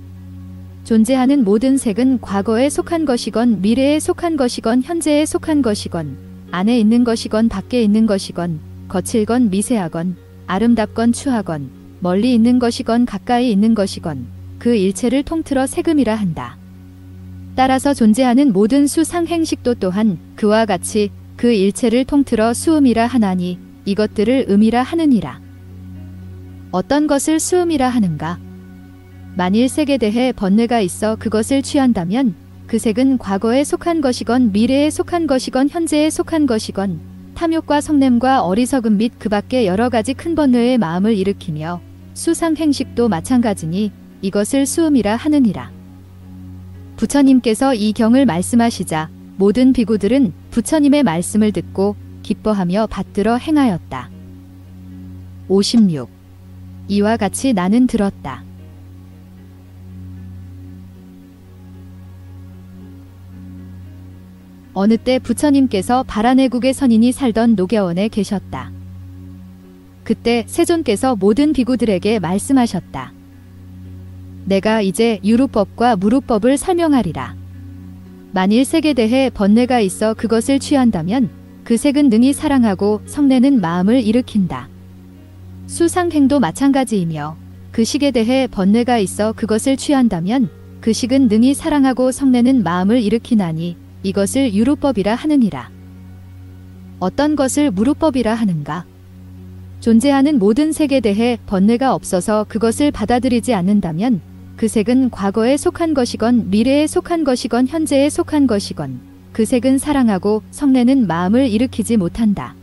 존재하는 모든 색은 과거에 속한 것이건 미래에 속한 것이건 현재에 속한 것이건 안에 있는 것이건 밖에 있는 것이건 거칠건 미세하건 아름답건 추하건 멀리 있는 것이건 가까이 있는 것이건 그 일체를 통틀어 색음이라 한다. 따라서 존재하는 모든 수상행식도 또한 그와 같이 그 일체를 통틀어 수음이라 하나니 이것들을 음이라 하느니라. 어떤 것을 수음이라 하는가? 만일 색에 대해 번뇌가 있어 그것을 취한다면 그 색은 과거에 속한 것이건 미래에 속한 것이건 현재에 속한 것이건 탐욕과 성냄과 어리석음 및 그 밖에 여러 가지 큰 번뇌의 마음을 일으키며 수상행식도 마찬가지니 이것을 수음이라 하느니라. 부처님께서 이 경을 말씀하시자 모든 비구들은 부처님의 말씀을 듣고 기뻐하며 받들어 행하였다. 56. 이와 같이 나는 들었다. 어느 때 부처님께서 바라네국의 선인이 살던 노겨원에 계셨다. 그때 세존께서 모든 비구들에게 말씀하셨다. 내가 이제 유루법과 무루법을 설명하리라. 만일 색에 대해 번뇌가 있어 그것을 취한다면 그 색은 능히 사랑하고 성내는 마음을 일으킨다. 수상행도 마찬가지이며 그 식에 대해 번뇌가 있어 그것을 취한다면 그 식은 능히 사랑하고 성내는 마음을 일으키나니 이것을 유루법이라 하느니라. 어떤 것을 무루법이라 하는가? 존재하는 모든 색에 대해 번뇌가 없어서 그것을 받아들이지 않는다면 그 색은 과거에 속한 것이건 미래에 속한 것이건 현재에 속한 것이건 그 색은 사랑하고 성내는 마음을 일으키지 못한다.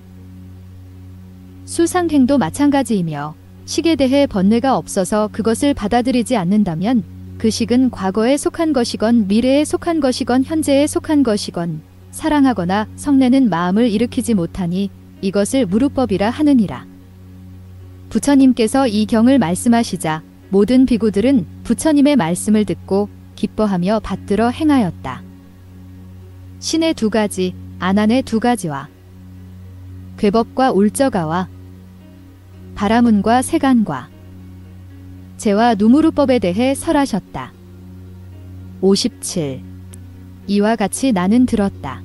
수상행도 마찬가지이며 식에 대해 번뇌가 없어서 그것을 받아들이지 않는다면 그 식은 과거에 속한 것이건 미래에 속한 것이건 현재에 속한 것이건 사랑하거나 성내는 마음을 일으키지 못하니 이것을 무루법이라 하느니라. 부처님께서 이 경을 말씀하시자 모든 비구들은 부처님의 말씀을 듣고 기뻐하며 받들어 행하였다. 신의 두 가지, 아난의 두 가지와 괴법과 울저가와 바라문과 세간과 재와 누무루법에 대해 설하셨다. 57. 이와 같이 나는 들었다.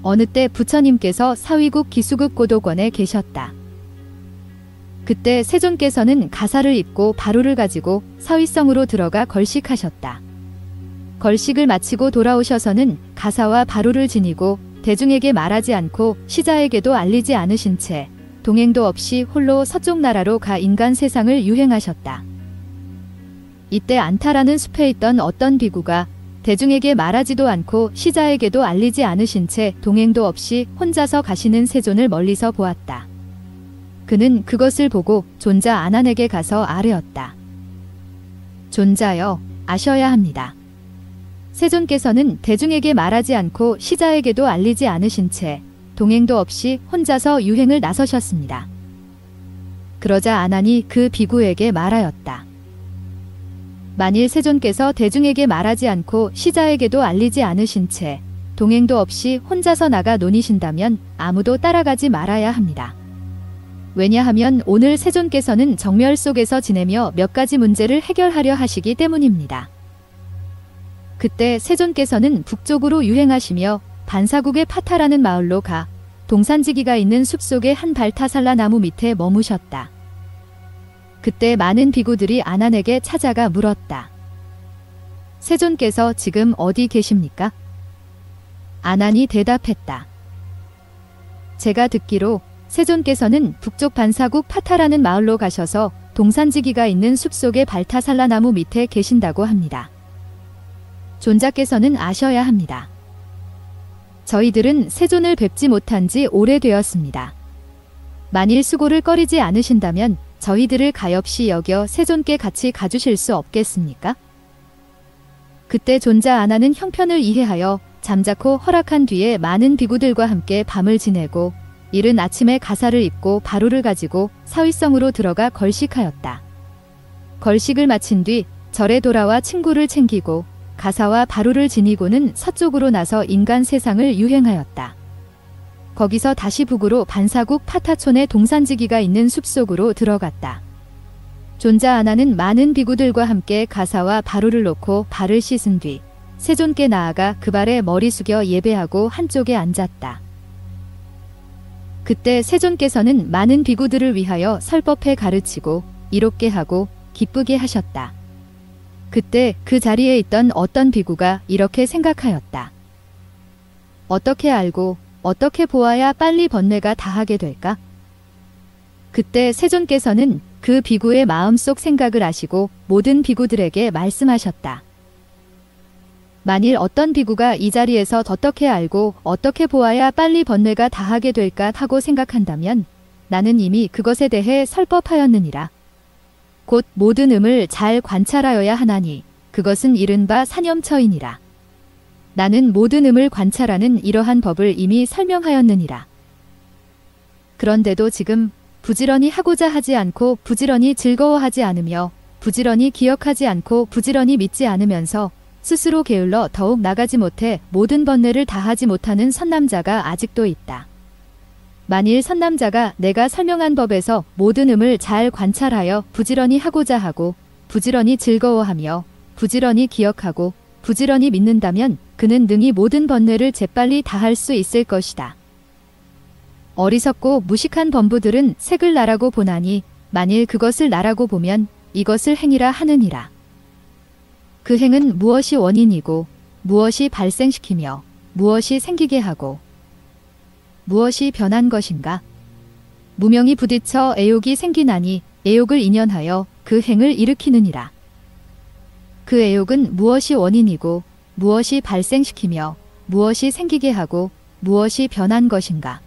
어느 때 부처님께서 사위국 기수국 고도권에 계셨다. 그때 세존께서는 가사를 입고 바루를 가지고 서위성으로 들어가 걸식하셨다. 걸식을 마치고 돌아오셔서는 가사와 바루를 지니고 대중에게 말하지 않고 시자에게도 알리지 않으신 채 동행도 없이 홀로 서쪽 나라로 가 인간 세상을 유행하셨다. 이때 안타라는 숲에 있던 어떤 비구가 대중에게 말하지도 않고 시자에게도 알리지 않으신 채 동행도 없이 혼자서 가시는 세존을 멀리서 보았다. 그는 그것을 보고 존자 아난에게 가서 아뢰었다. 존자여, 아셔야 합니다. 세존께서는 대중에게 말하지 않고 시자에게도 알리지 않으신 채 동행도 없이 혼자서 유행을 나서셨습니다. 그러자 아난이 그 비구에게 말하였다. 만일 세존께서 대중에게 말하지 않고 시자에게도 알리지 않으신 채 동행도 없이 혼자서 나가 논이신다면 아무도 따라가지 말아야 합니다. 왜냐하면 오늘 세존께서는 정멸 속에서 지내며 몇 가지 문제를 해결하려 하시기 때문입니다. 그때 세존께서는 북쪽으로 유행하시며 반사국의 파타라는 마을로 가 동산지기가 있는 숲속의 한 발타살라 나무 밑에 머무셨다. 그때 많은 비구들이 아난에게 찾아가 물었다. 세존께서 지금 어디 계십니까? 아난이 대답했다. 제가 듣기로 세존께서는 북쪽 반사국 파타라는 마을로 가셔서 동산지기가 있는 숲속의 발타살라 나무 밑에 계신다고 합니다. 존자께서는 아셔야 합니다. 저희들은 세존을 뵙지 못한 지 오래되었습니다. 만일 수고를 꺼리지 않으신다면 저희들을 가엾이 여겨 세존께 같이 가주실 수 없겠습니까? 그때 존자 아나는 형편을 이해하여 잠자코 허락한 뒤에 많은 비구들과 함께 밤을 지내고 이른 아침에 가사를 입고 바루를 가지고 사위성으로 들어가 걸식하였다. 걸식을 마친 뒤 절에 돌아와 친구를 챙기고 가사와 바루를 지니고는 서쪽으로 나서 인간 세상을 유행하였다. 거기서 다시 북으로 반사국 파타촌의 동산지기가 있는 숲속으로 들어갔다. 존자 아나는 많은 비구들과 함께 가사와 바루를 놓고 발을 씻은 뒤 세존께 나아가 그 발에 머리 숙여 예배하고 한쪽에 앉았다. 그때 세존께서는 많은 비구들을 위하여 설법해 가르치고 이롭게 하고 기쁘게 하셨다. 그때 그 자리에 있던 어떤 비구가 이렇게 생각하였다. 어떻게 알고 어떻게 보아야 빨리 번뇌가 다하게 될까? 그때 세존께서는 그 비구의 마음속 생각을 아시고 모든 비구들에게 말씀하셨다. 만일 어떤 비구가 이 자리에서 어떻게 알고 어떻게 보아야 빨리 번뇌가 다하게 될까 하고 생각한다면 나는 이미 그것에 대해 설법하였느니라. 곧 모든 음을 잘 관찰하여야 하나니 그것은 이른바 사념처이니라. 나는 모든 음을 관찰하는 이러한 법을 이미 설명하였느니라. 그런데도 지금 부지런히 하고자 하지 않고 부지런히 즐거워하지 않으며 부지런히 기억하지 않고 부지런히 믿지 않으면서 스스로 게을러 더욱 나가지 못해 모든 번뇌를 다하지 못하는 선남자가 아직도 있다. 만일 선남자가 내가 설명한 법에서 모든 음을 잘 관찰하여 부지런히 하고자 하고 부지런히 즐거워하며 부지런히 기억하고 부지런히 믿는다면 그는 능히 모든 번뇌를 재빨리 다할 수 있을 것이다. 어리석고 무식한 범부들은 색을 나라고 보나니 만일 그것을 나라고 보면 이것을 행이라 하느니라. 그 행은 무엇이 원인이고 무엇이 발생시키며 무엇이 생기게 하고 무엇이 변한 것인가? 무명이 부딪혀 애욕이 생기나니 애욕을 인연하여 그 행을 일으키느니라. 그 애욕은 무엇이 원인이고 무엇이 발생시키며 무엇이 생기게 하고 무엇이 변한 것인가?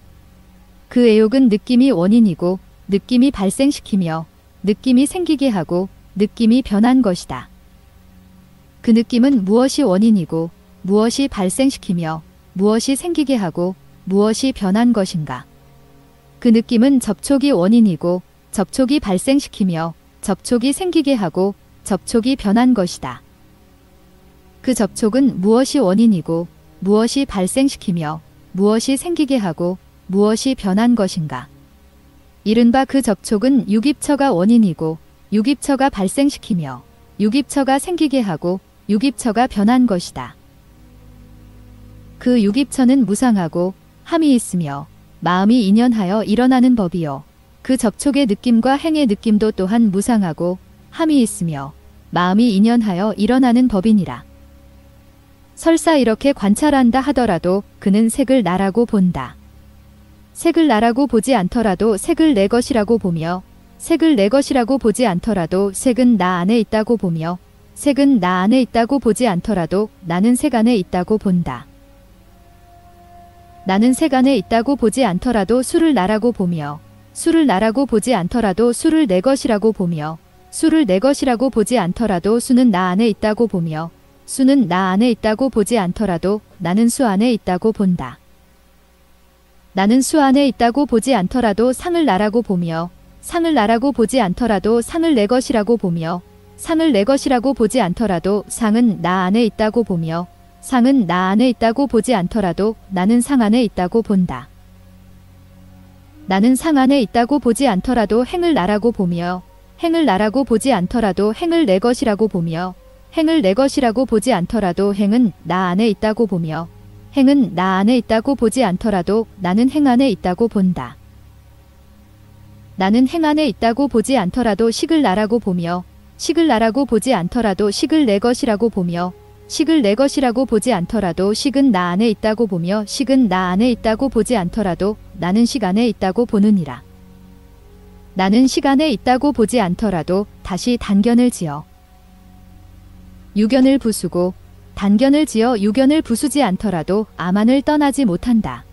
그 애욕은 느낌이 원인이고 느낌이 발생시키며 느낌이 생기게 하고 느낌이 변한 것이다. 그 느낌은 무엇이 원인이고 무엇이 발생시키며 무엇이 생기게 하고 무엇이 변한 것인가? 그 느낌은 접촉이 원인이고 접촉이 발생시키며 접촉이 생기게 하고 접촉이 변한 것이다. 그 접촉은 무엇이 원인이고 무엇이 발생시키며 무엇이 생기게 하고 무엇이 변한 것인가? 이른바 그 접촉은 유깁처가 원인이고 유깁처가 발생시키며 유깁처가 생기게 하고 유깁처가 변한 것이다. 그 유깁처는 무상하고 함이 있으며 마음이 인연하여 일어나는 법이요. 그 접촉의 느낌과 행의 느낌도 또한 무상하고 함이 있으며 마음이 인연하여 일어나는 법이니라. 설사 이렇게 관찰한다 하더라도 그는 색을 나라고 본다. 색을 나라고 보지 않더라도 색을 내 것이라고 보며 색을 내 것이라고 보지 않더라도 색은 나 안에 있다고 보며 색은 나 안에 있다고 보지 않더라도 나는 색 안에 있다고 본다. 나는 색 안에 있다고 보지 않더라도 술을 나라고 보며 술을 나라고 보지 않더라도 술을 내 것이라고 보며 술을 내 것이라고 보지 않더라도 수는 나 안에 있다고 보며 수는 나 안에 있다고 보지 않더라도 나는 수 안에 있다고 본다. 나는 수 안에 있다고 보지 않더라도 상을 나라고 보며 상을 나라고 보지 않더라도 상을 내 것이라고 보며 상을 내 것이라고 보지 않더라도 상은 나 안에 있다고 보며 상은 나 안에 있다고 보지 않더라도 나는 상 안에 있다고 본다. 나는 상 안에 있다고 보지 않더라도 행을 나라고 보며 행을 나라고 보지 않더라도 행을 내 것이라고 보며 행을 내 것이라고 보지 않더라도 행은 나 안에 있다고 보며 행은 나 안에 있다고 보지 않더라도 나는 행 안에 있다고 본다. 나는 행 안에 있다고 보지 않더라도 식을 나라고 보며 식을 나라고 보지 않더라도 식을 내 것이라고 보며 식을 내 것이라고 보지 않더라도 식은 나 안에 있다고 보며 식은 나 안에 있다고 보지 않더라도 나는 식 안에 있다고 보느니라. 나는 식 안에 있다고 보지 않더라도 다시 단견을 지어 유견을 부수고 단견을 지어 유견을 부수지 않더라도 아만을 떠나지 못한다.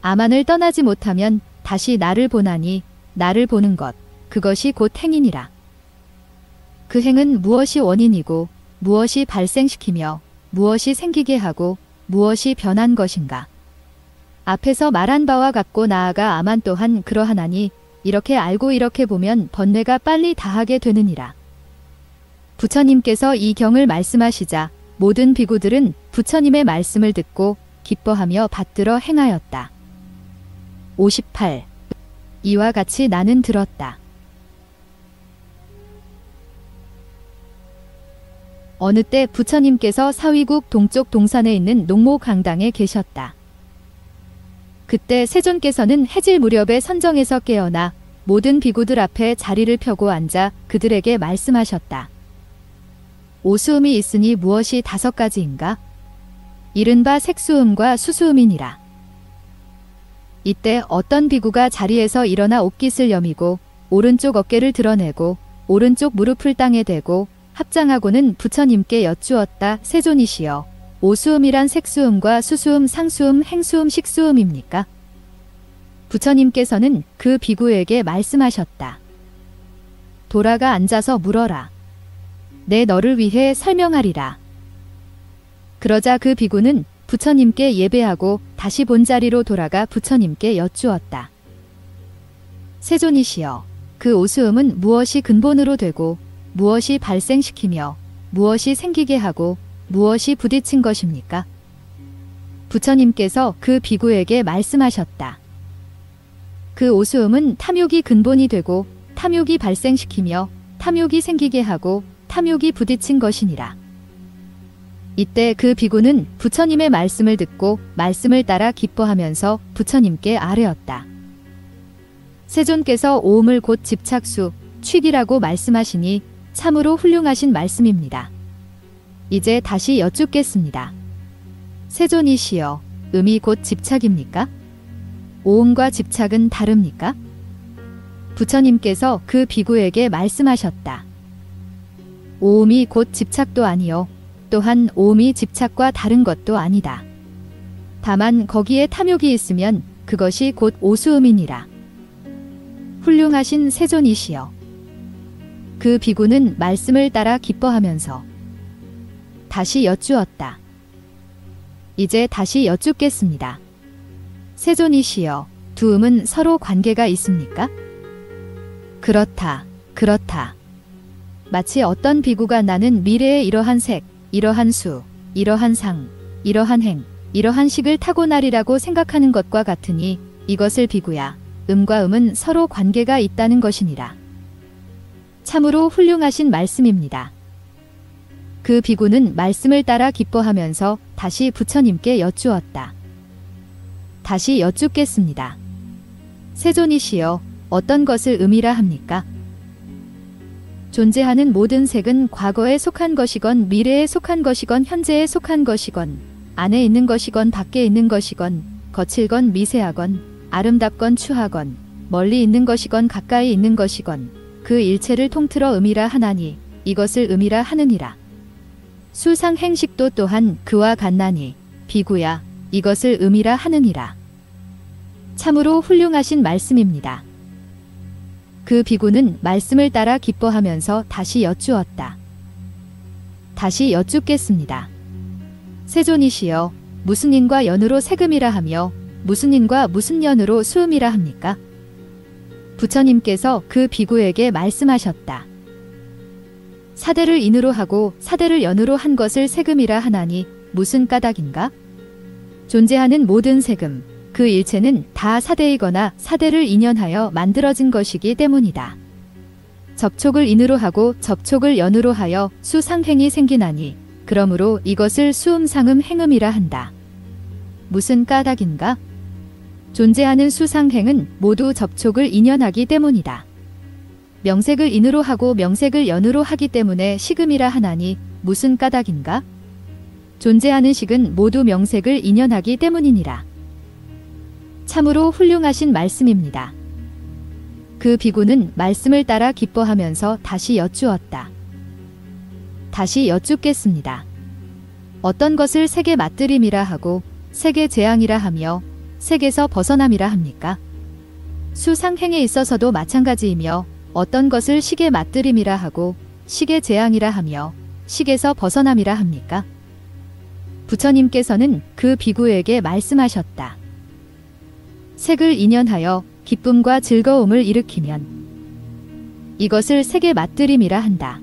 아만을 떠나지 못하면 다시 나를 보나니 나를 보는 것 그것이 곧 행이니라. 그 행은 무엇이 원인이고 무엇이 발생시키며 무엇이 생기게 하고 무엇이 변한 것인가. 앞에서 말한 바와 같고 나아가 아만 또한 그러하나니 이렇게 알고 이렇게 보면 번뇌가 빨리 다하게 되느니라. 부처님께서 이 경을 말씀하시자 모든 비구들은 부처님의 말씀을 듣고 기뻐하며 받들어 행하였다. 58. 이와 같이 나는 들었다. 어느 때 부처님께서 사위국 동쪽 동산에 있는 농모강당에 계셨다. 그때 세존께서는 해질 무렵에 선정에서 깨어나 모든 비구들 앞에 자리를 펴고 앉아 그들에게 말씀하셨다. 오수음이 있으니 무엇이 5가지인가? 이른바 색수음과 수수음이니라. 이때 어떤 비구가 자리에서 일어나 옷깃을 여미고 오른쪽 어깨를 드러내고 오른쪽 무릎을 땅에 대고 합장하고는 부처님께 여쭈었다. 세존이시여, 오수음이란 색수음과 수수음, 상수음, 행수음, 식수음입니까? 부처님께서는 그 비구에게 말씀하셨다. 돌아가 앉아서 물어라. 내 너를 위해 설명하리라. 그러자 그 비구는 부처님께 예배하고 다시 본자리로 돌아가 부처님께 여쭈었다. 세존이시여, 그 오수음은 무엇이 근본으로 되고 무엇이 발생시키며 무엇이 생기게 하고 무엇이 부딪힌 것입니까? 부처님께서 그 비구에게 말씀하셨다. 그 오수음은 탐욕이 근본이 되고 탐욕이 발생시키며 탐욕이 생기게 하고 탐욕이 부딪힌 것이니라. 이때 그 비구는 부처님의 말씀을 듣고 말씀을 따라 기뻐하면서 부처님께 아뢰었다. 세존께서 오음을 곧 집착수, 취기라고 말씀하시니 참으로 훌륭하신 말씀입니다. 이제 다시 여쭙겠습니다. 세존이시여, 음이 곧 집착입니까? 오음과 집착은 다릅니까? 부처님께서 그 비구에게 말씀하셨다. 오음이 곧 집착도 아니요, 또한 오음이 집착과 다른 것도 아니다. 다만 거기에 탐욕이 있으면 그것이 곧 오수음이니라. 훌륭하신 세존이시여. 그 비구는 말씀을 따라 기뻐하면서 다시 여쭈었다. 이제 다시 여쭙겠습니다. 세존이시여, 두 음은 서로 관계가 있습니까? 그렇다, 그렇다. 마치 어떤 비구가 나는 미래에 이러한 색, 이러한 수, 이러한 상, 이러한 행, 이러한 식을 타고나리라고 생각하는 것과 같으니 이것을 비구야, 음과 음은 서로 관계가 있다는 것이니라. 참으로 훌륭하신 말씀입니다. 그 비구는 말씀을 따라 기뻐하면서 다시 부처님께 여쭈었다. 다시 여쭙겠습니다. 세존이시여, 어떤 것을 음이라 합니까? 존재하는 모든 색은 과거에 속한 것이건 미래에 속한 것이건 현재에 속한 것이건 안에 있는 것이건 밖에 있는 것이건 거칠건 미세하건 아름답건 추하건 멀리 있는 것이건 가까이 있는 것이건 그 일체를 통틀어 음이라 하나니 이것을 음이라 하느니라. 수상행식도 또한 그와 같나니 비구야, 이것을 음이라 하느니라. 참으로 훌륭하신 말씀입니다. 그 비구는 말씀을 따라 기뻐하면서 다시 여쭈었다. 다시 여쭙겠습니다. 세존이시여, 무슨 인과 연으로 세금이라 하며 무슨 인과 무슨 연으로 수음이라 합니까? 부처님께서 그 비구에게 말씀하셨다. 사대를 인으로 하고 사대를 연으로 한 것을 세금이라 하나니 무슨 까닭인가? 존재하는 모든 세금, 그 일체는 다 사대이거나 사대를 인연하여 만들어진 것이기 때문이다. 접촉을 인으로 하고 접촉을 연으로 하여 수상행이 생기나니 그러므로 이것을 수음상음 행음이라 한다. 무슨 까닭인가? 존재하는 수상행은 모두 접촉을 인연하기 때문이다. 명색을 인으로 하고 명색을 연으로 하기 때문에 식음이라 하나니 무슨 까닭인가? 존재하는 식은 모두 명색을 인연하기 때문이니라. 참으로 훌륭하신 말씀입니다. 그 비구는 말씀을 따라 기뻐하면서 다시 여쭈었다. 다시 여쭙겠습니다. 어떤 것을 색의 맞들임이라 하고 색의 재앙이라 하며 색에서 벗어남이라 합니까? 수상행에 있어서도 마찬가지이며 어떤 것을 식의 맞들임이라 하고 식의 재앙이라 하며 식에서 벗어남이라 합니까? 부처님께서는 그 비구에게 말씀하셨다. 색을 인연하여 기쁨과 즐거움을 일으키면 이것을 색의 맞들임이라 한다.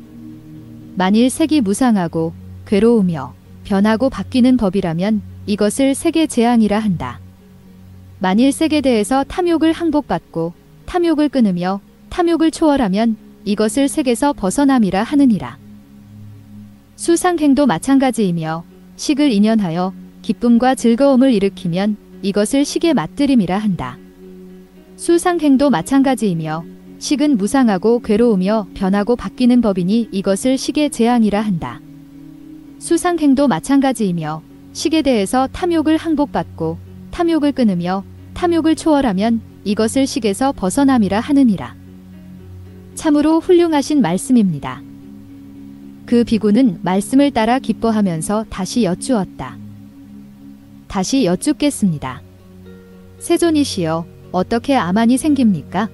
만일 색이 무상하고 괴로우며 변하고 바뀌는 법이라면 이것을 세계 재앙이라 한다. 만일 색에 대해서 탐욕을 항복받고 탐욕을 끊으며 탐욕을 초월하면 이것을 색에서 벗어남이라 하느니라. 수상행도 마찬가지이며 식을 인연하여 기쁨과 즐거움을 일으키면 이것을 식의 맛들임이라 한다. 수상행도 마찬가지이며 식은 무상하고 괴로우며 변하고 바뀌는 법이니 이것을 식의 재앙이라 한다. 수상행도 마찬가지이며 식에 대해서 탐욕을 항복받고 탐욕을 끊으며 탐욕을 초월하면 이것을 식에서 벗어남이라 하느니라. 참으로 훌륭하신 말씀입니다. 그 비구는 말씀을 따라 기뻐하면서 다시 여쭈었다. 다시 여쭙겠습니다. 세존이시여, 어떻게 아만이 생깁니까?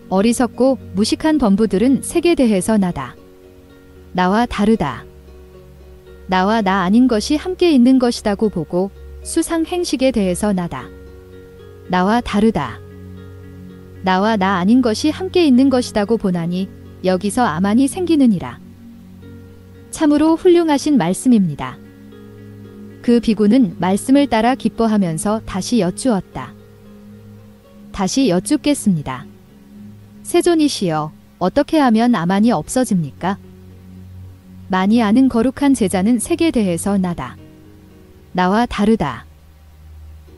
어리석고 무식한 범부들은 색에 대해서 나와 다르다. 나와 나 아닌 것이 함께 있는 것이다고 보고 수상행식에 대해서 나와 다르다. 나와 나 아닌 것이 함께 있는 것이다고 보나니 여기서 아만이 생기느니라. 참으로 훌륭하신 말씀입니다. 그 비구는 말씀을 따라 기뻐하면서 다시 여쭈었다. 다시 여쭙겠습니다. 세존이시여, 어떻게 하면 아만이 없어집니까? 많이 아는 거룩한 제자는 색에 대해서 나와 다르다.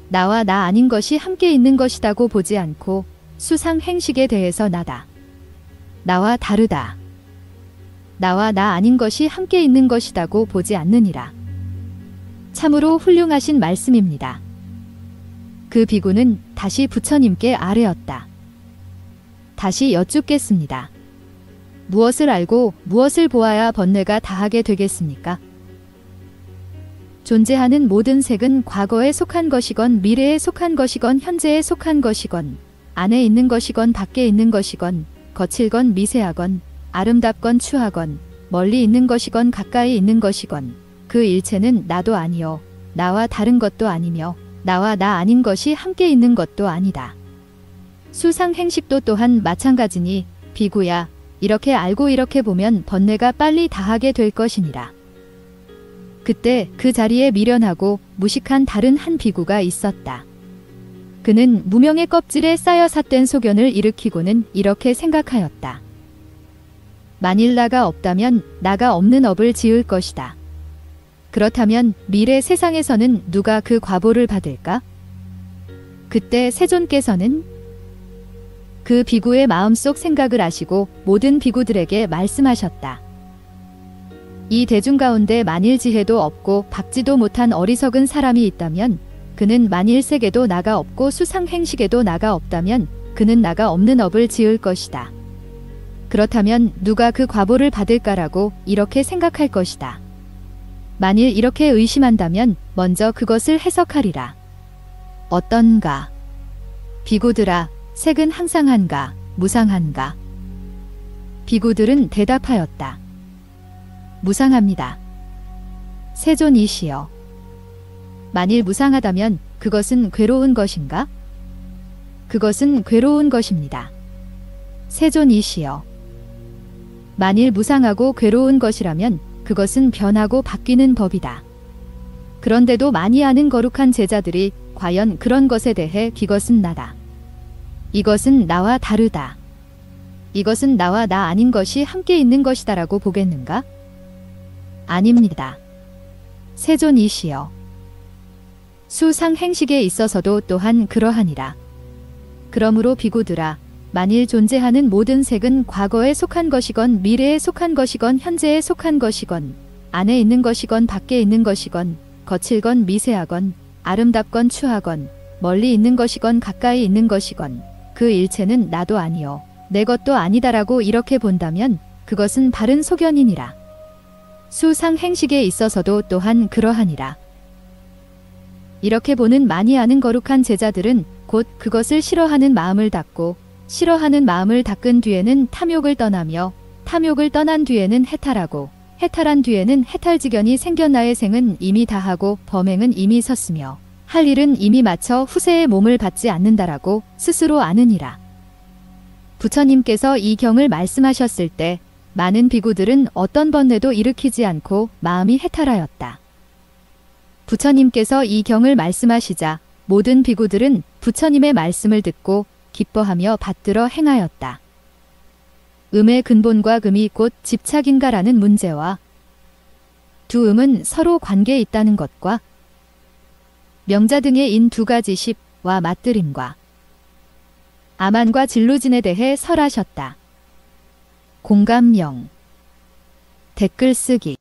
나와 나 아닌 것이 함께 있는 것이다고 보지 않고 수상행식에 대해서 나와 다르다. 나와 나 아닌 것이 함께 있는 것이다고 보지 않느니라. 참으로 훌륭하신 말씀입니다. 그 비구는 다시 부처님께 아뢰었다. 다시 여쭙겠습니다. 무엇을 알고 무엇을 보아야 번뇌가 다하게 되겠습니까? 존재하는 모든 색은 과거에 속한 것이건 미래에 속한 것이건 현재에 속한 것이건 안에 있는 것이건 밖에 있는 것이건 거칠건 미세하건 아름답건 추하건 멀리 있는 것이건 가까이 있는 것이건 그 일체는 나도 아니요 나와 다른 것도 아니며 나와 나 아닌 것이 함께 있는 것도 아니다. 수상행식도 또한 마찬가지니 비구야, 이렇게 알고 이렇게 보면 번뇌가 빨리 다하게 될 것이니라. 그때 그 자리에 미련하고 무식한 다른 한 비구가 있었다. 그는 무명의 껍질에 쌓여 삿된 소견을 일으키고는 이렇게 생각하였다. 만일 나가 없다면 나가 없는 업을 지을 것이다. 그렇다면 미래 세상에서는 누가 그 과보를 받을까? 그때 세존께서는 그 비구의 마음속 생각을 아시고 모든 비구들에게 말씀하셨다. 이 대중 가운데 만일 지혜도 없고 박지도 못한 어리석은 사람이 있다면 그는 만일 색에도 나가 없고 수상행식에도 나가 없다면 그는 나가 없는 업을 지을 것이다. 그렇다면 누가 그 과보를 받을까라고 이렇게 생각할 것이다. 만일 이렇게 의심한다면 먼저 그것을 해석하리라. 어떤가? 비구들아, 색은 항상한가, 무상한가? 비구들은 대답하였다. 무상합니다. 세존이시여. 만일 무상하다면 그것은 괴로운 것인가? 그것은 괴로운 것입니다. 세존이시여. 만일 무상하고 괴로운 것이라면 그것은 변하고 바뀌는 법이다. 그런데도 많이 아는 거룩한 제자들이 과연 그런 것에 대해 이것은 나다. 이것은 나와 다르다. 이것은 나와 나 아닌 것이 함께 있는 것이다라고 보겠는가? 아닙니다. 세존이시여. 수상행식에 있어서도 또한 그러하니라. 그러므로 비구들아, 만일 존재하는 모든 색은 과거에 속한 것이건 미래에 속한 것이건 현재에 속한 것이건 안에 있는 것이건 밖에 있는 것이건 거칠건 미세하건 아름답건 추하건 멀리 있는 것이건 가까이 있는 것이건 그 일체는 나도 아니요 내 것도 아니다라고 이렇게 본다면 그것은 바른 소견이니라. 수상행식에 있어서도 또한 그러하니라. 이렇게 보는 많이 아는 거룩한 제자들은 곧 그것을 싫어하는 마음을 닫고 싫어하는 마음을 닦은 뒤에는 탐욕을 떠나며 탐욕을 떠난 뒤에는 해탈하고 해탈한 뒤에는 해탈지견이 생겨나의 생은 이미 다하고 범행은 이미 섰으며 할 일은 이미 마쳐 후세의 몸을 받지 않는다라고 스스로 아느니라. 부처님께서 이 경을 말씀하셨을 때 많은 비구들은 어떤 번뇌도 일으키지 않고 마음이 해탈하였다. 부처님께서 이 경을 말씀하시자 모든 비구들은 부처님의 말씀을 듣고 기뻐하며 받들어 행하였다. 음의 근본과 금이 곧 집착인가라는 문제와 두 음은 서로 관계에 있다는 것과 명자 등의 인 두 가지 십와 맞들임과 아만과 진루진에 대해 설하셨다. 공감 0. 댓글 쓰기